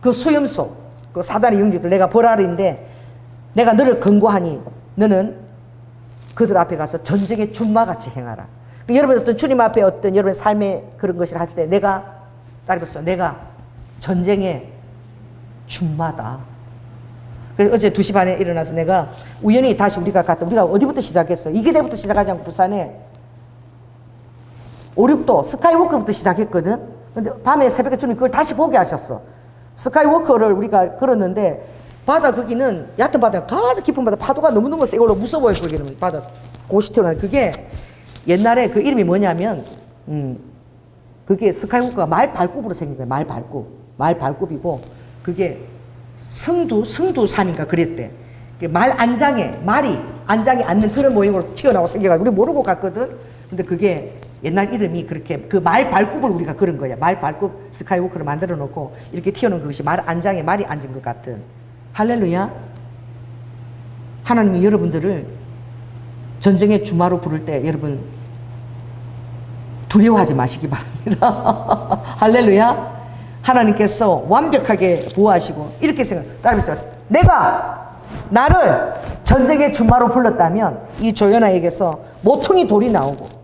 그 수염소, 그 사단의 영지들 내가 벌하리인데 내가 너를 권고하니 너는 그들 앞에 가서 전쟁의 준마같이 행하라. 여러분 어떤 주님 앞에 어떤 여러분의 삶의 그런 것을 할 때 내가 따라해보세요. 내가 전쟁의 준마다. 그래서 어제 2시 반에 일어나서 내가 우연히 다시 우리가 어디부터 시작했어? 이기대부터 시작하지 않고 부산에 5, 6도 스카이워크부터 시작했거든. 근데 밤에 새벽에 주님 그걸 다시 보게 하셨어. 스카이워크를 우리가 걸었는데 바다 거기는 얕은 바다, 가장 깊은 바다, 파도가 너무너무 세고 무서워요. 거기는 바다 고시태로. 그게 옛날에 그 이름이 뭐냐면 그게 스카이워크가 말 발굽으로 생긴 거예요. 말 발굽이고 그게 성두산인가 그랬대. 말 안장에 말이 안장에 앉는 그런 모형으로 튀어나오고 생겨가지고 우리 모르고 갔거든. 근데 그게 옛날 이름이 그렇게 그 말 발굽을 우리가 그런 거야. 말 발굽 스카이워크를 만들어 놓고 이렇게 튀어나온 그것이 말 안장에 말이 앉은 것 같은. 할렐루야. 하나님이 여러분들을 전쟁의 주마로 부를 때 여러분 두려워하지 마시기 바랍니다. 할렐루야. 하나님께서 완벽하게 보호하시고 이렇게 따라해보세요. 내가 나를 전쟁의 주마로 불렀다면 이 조연아에게서 모퉁이 돌이 나오고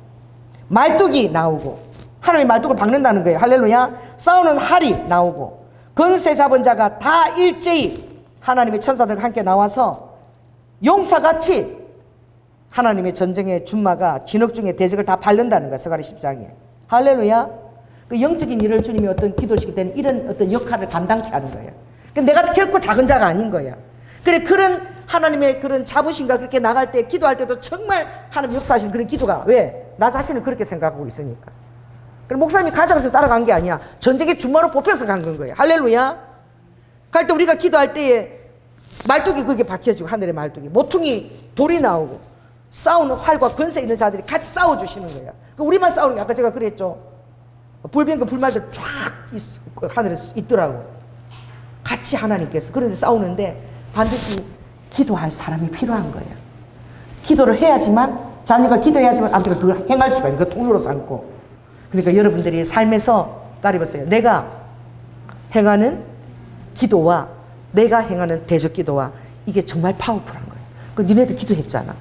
말뚝이 나오고 하나님의 말뚝을 박는다는 거예요. 할렐루야. 싸우는 활이 나오고 권세 잡은 자가 다 일제히 하나님의 천사들과 함께 나와서 용사같이 하나님의 전쟁의 준마가 진흙 중에 대적을 다 밟는다는 거야. 스가랴 10장에. 할렐루야. 그 영적인 일을 주님이 어떤 기도시킬 때는 이런 어떤 역할을 감당케 하는 거예요. 내가 결코 작은 자가 아닌 거야. 그래, 그런 하나님의 그런 자부심과 그렇게 나갈 때, 기도할 때도 정말 하나님 역사하시는 그런 기도가, 왜? 나 자신을 그렇게 생각하고 있으니까. 그럼 목사님이 가져가서 따라간 게 아니야. 전쟁의 준마로 뽑혀서 간 건 거예요. 할렐루야. 갈 때 우리가 기도할 때에 말뚝이 그게 박혀지고, 하늘의 말뚝이. 모퉁이 돌이 나오고, 싸우는 활과 권세 있는 자들이 같이 싸워주시는 거야. 우리만 싸우는 게 아까 제가 그랬죠. 불변과 불말들 쫙 하늘에 있더라고. 같이 하나님께서. 그런데 싸우는데 반드시 기도할 사람이 필요한 거예요. 기도를 해야지만, 자녀가 기도해야지만 아무튼 그걸 행할 수가 있는, 그 통로로 삼고. 그러니까 여러분들이 삶에서 따라해보세요. 내가 행하는 기도와 내가 행하는 대적 기도와 이게 정말 파워풀한 거예요. 그 니네도 기도했잖아.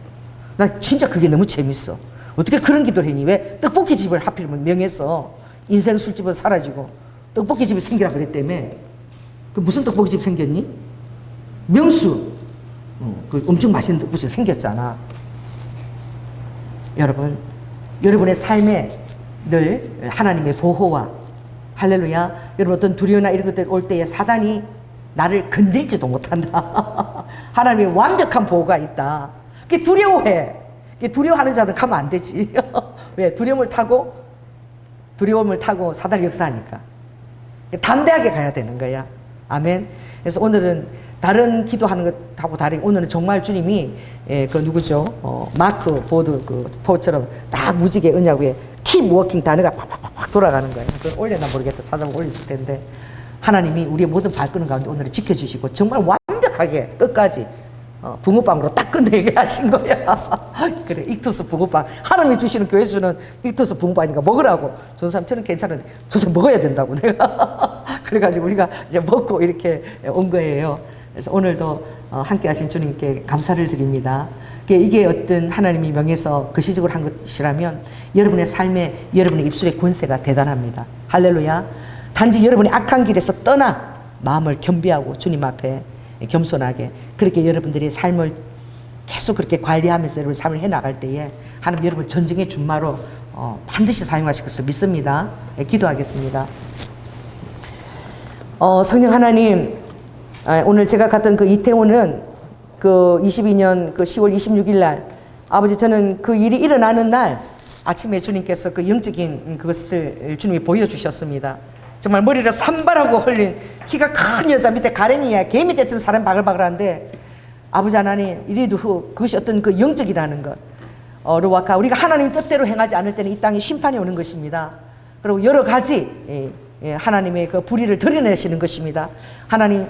나 진짜 그게 너무 재밌어. 어떻게 그런 기도를 했니? 왜 떡볶이 집을 하필이면 명해서 인생 술집은 사라지고 떡볶이 집이 생기라 그랬다며. 그 무슨 떡볶이 집 생겼니? 명수. 그 엄청 맛있는 떡볶이 생겼잖아. 여러분, 여러분의 삶에 늘 하나님의 보호와 할렐루야. 여러분 어떤 두려움이나 이런 것들 올 때에 사단이 나를 건들지도 못한다. 하나님의 완벽한 보호가 있다. 그게 두려워해. 그게 두려워하는 자들 가면 안 되지. 왜? 두려움을 타고 사단이 역사하니까. 담대하게 가야 되는 거야. 아멘. 그래서 오늘은 다른 기도하는 것하고 다르게 오늘은 정말 주님이 그 누구죠? 마크 보드 그 포처럼 딱 무지개 언약 위에 keep working 단어가 팍팍팍 돌아가는 거예요. 그걸 올려나 모르겠다. 찾아보면 올렸을 텐데 하나님이 우리의 모든 발걸음 가운데 오늘은 지켜주시고 정말 완벽하게 끝까지 붕어빵으로 딱 끝내게 하신 거야. 그래, 익투스 붕어빵. 하나님이 주시는 교회 주는 익투스 붕어빵이니까 먹으라고. 전 사람 저는 괜찮은데 저 사람 먹어야 된다고 내가. 그래가지고 우리가 이제 먹고 이렇게 온 거예요. 그래서 오늘도 함께 하신 주님께 감사를 드립니다. 이게 어떤 하나님이 명해서 거시적으로 한 것이라면 여러분의 삶에 여러분의 입술의 권세가 대단합니다. 할렐루야. 단지 여러분이 악한 길에서 떠나 마음을 겸비하고 주님 앞에 겸손하게 그렇게 여러분들이 삶을 계속 그렇게 관리하면서 여러분 삶을 해나갈 때에 하나님 여러분을 전쟁의 준마로 반드시 사용하실 것을 믿습니다. 기도하겠습니다. 성령 하나님, 오늘 제가 갔던 그 이태원은 그 22년 그 10월 26일 날 아버지 저는 그 일이 일어나는 날 아침에 주님께서 그 영적인 그것을 주님이 보여주셨습니다. 정말 머리를 산발하고 흘린 키가 큰 여자 밑에 가랭이야 개 밑에쯤 사람 바글바글한데 아버지 하나님 이리도 그것이 어떤 그 영적이라는 것 루아카 우리가 하나님 뜻대로 행하지 않을 때는 이 땅에 심판이 오는 것입니다. 그리고 여러 가지 하나님의 그 불의를 드러내시는 것입니다. 하나님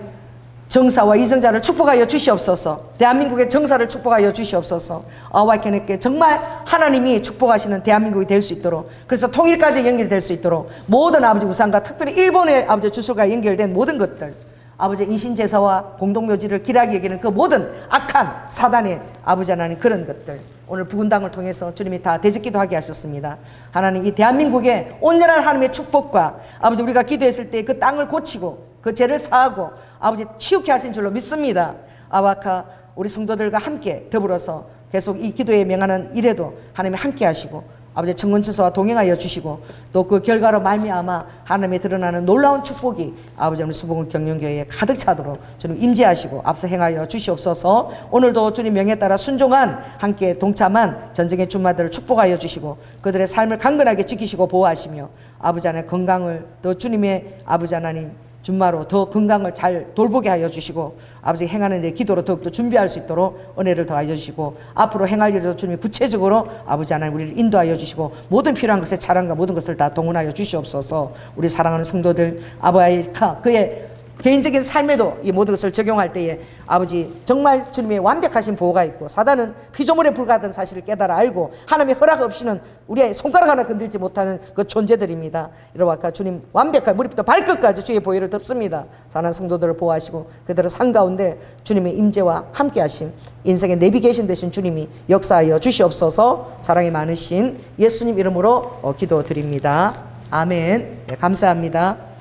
정사와 이정자를 축복하여 주시옵소서. 대한민국의 정사를 축복하여 주시옵소서. 아와이케네께 정말 하나님이 축복하시는 대한민국이 될 수 있도록 그래서 통일까지 연결될 수 있도록 모든 아버지 우상과 특별히 일본의 아버지 주술과 연결된 모든 것들 아버지 인신제사와 공동묘지를 길하게 여기는 그 모든 악한 사단의 아버지 하나님 그런 것들 오늘 부군당을 통해서 주님이 다 대적기도 하게 하셨습니다. 하나님 이 대한민국의 온전한 하나님의 축복과 아버지 우리가 기도했을 때 그 땅을 고치고 그 죄를 사하고 아버지 치우게 하신 줄로 믿습니다. 아와카 우리 성도들과 함께 더불어서 계속 이 기도에 명하는 일에도 하나님이 함께 하시고 아버지 청건처소와 동행하여 주시고 또 그 결과로 말미암아 하나님의 드러나는 놀라운 축복이 아버지 오늘 수봉을 경영교회에 가득 차도록 주님 임재하시고 앞서 행하여 주시옵소서. 오늘도 주님 명에 따라 순종한 함께 동참한 전쟁의 주마들을 축복하여 주시고 그들의 삶을 강건하게 지키시고 보호하시며 아버지 하나님 건강을 또 주님의 아버지 하나님 준마로 더 건강을 잘 돌보게 하여 주시고 아버지 행하는 데 기도로 더욱더 준비할 수 있도록 은혜를 더하여 주시고 앞으로 행할 일에도 주님이 구체적으로 아버지 하나님 우리를 인도하여 주시고 모든 필요한 것에 차량과 모든 것을 다 동원하여 주시옵소서. 우리 사랑하는 성도들 아바이카 그의 개인적인 삶에도 이 모든 것을 적용할 때에 아버지 정말 주님의 완벽하신 보호가 있고 사단은 피조물에 불과하다는 사실을 깨달아 알고 하나님의 허락 없이는 우리의 손가락 하나 건들지 못하는 그 존재들입니다. 이러니까 주님 완벽한 머리부터 발끝까지 주의 보혈을 덮습니다. 사랑하는 성도들을 보호하시고 그들의 삶 가운데 주님의 임재와 함께 하심 인생의 내비게이션 되신 주님이 역사하여 주시옵소서. 사랑이 많으신 예수님 이름으로 기도드립니다. 아멘. 네, 감사합니다.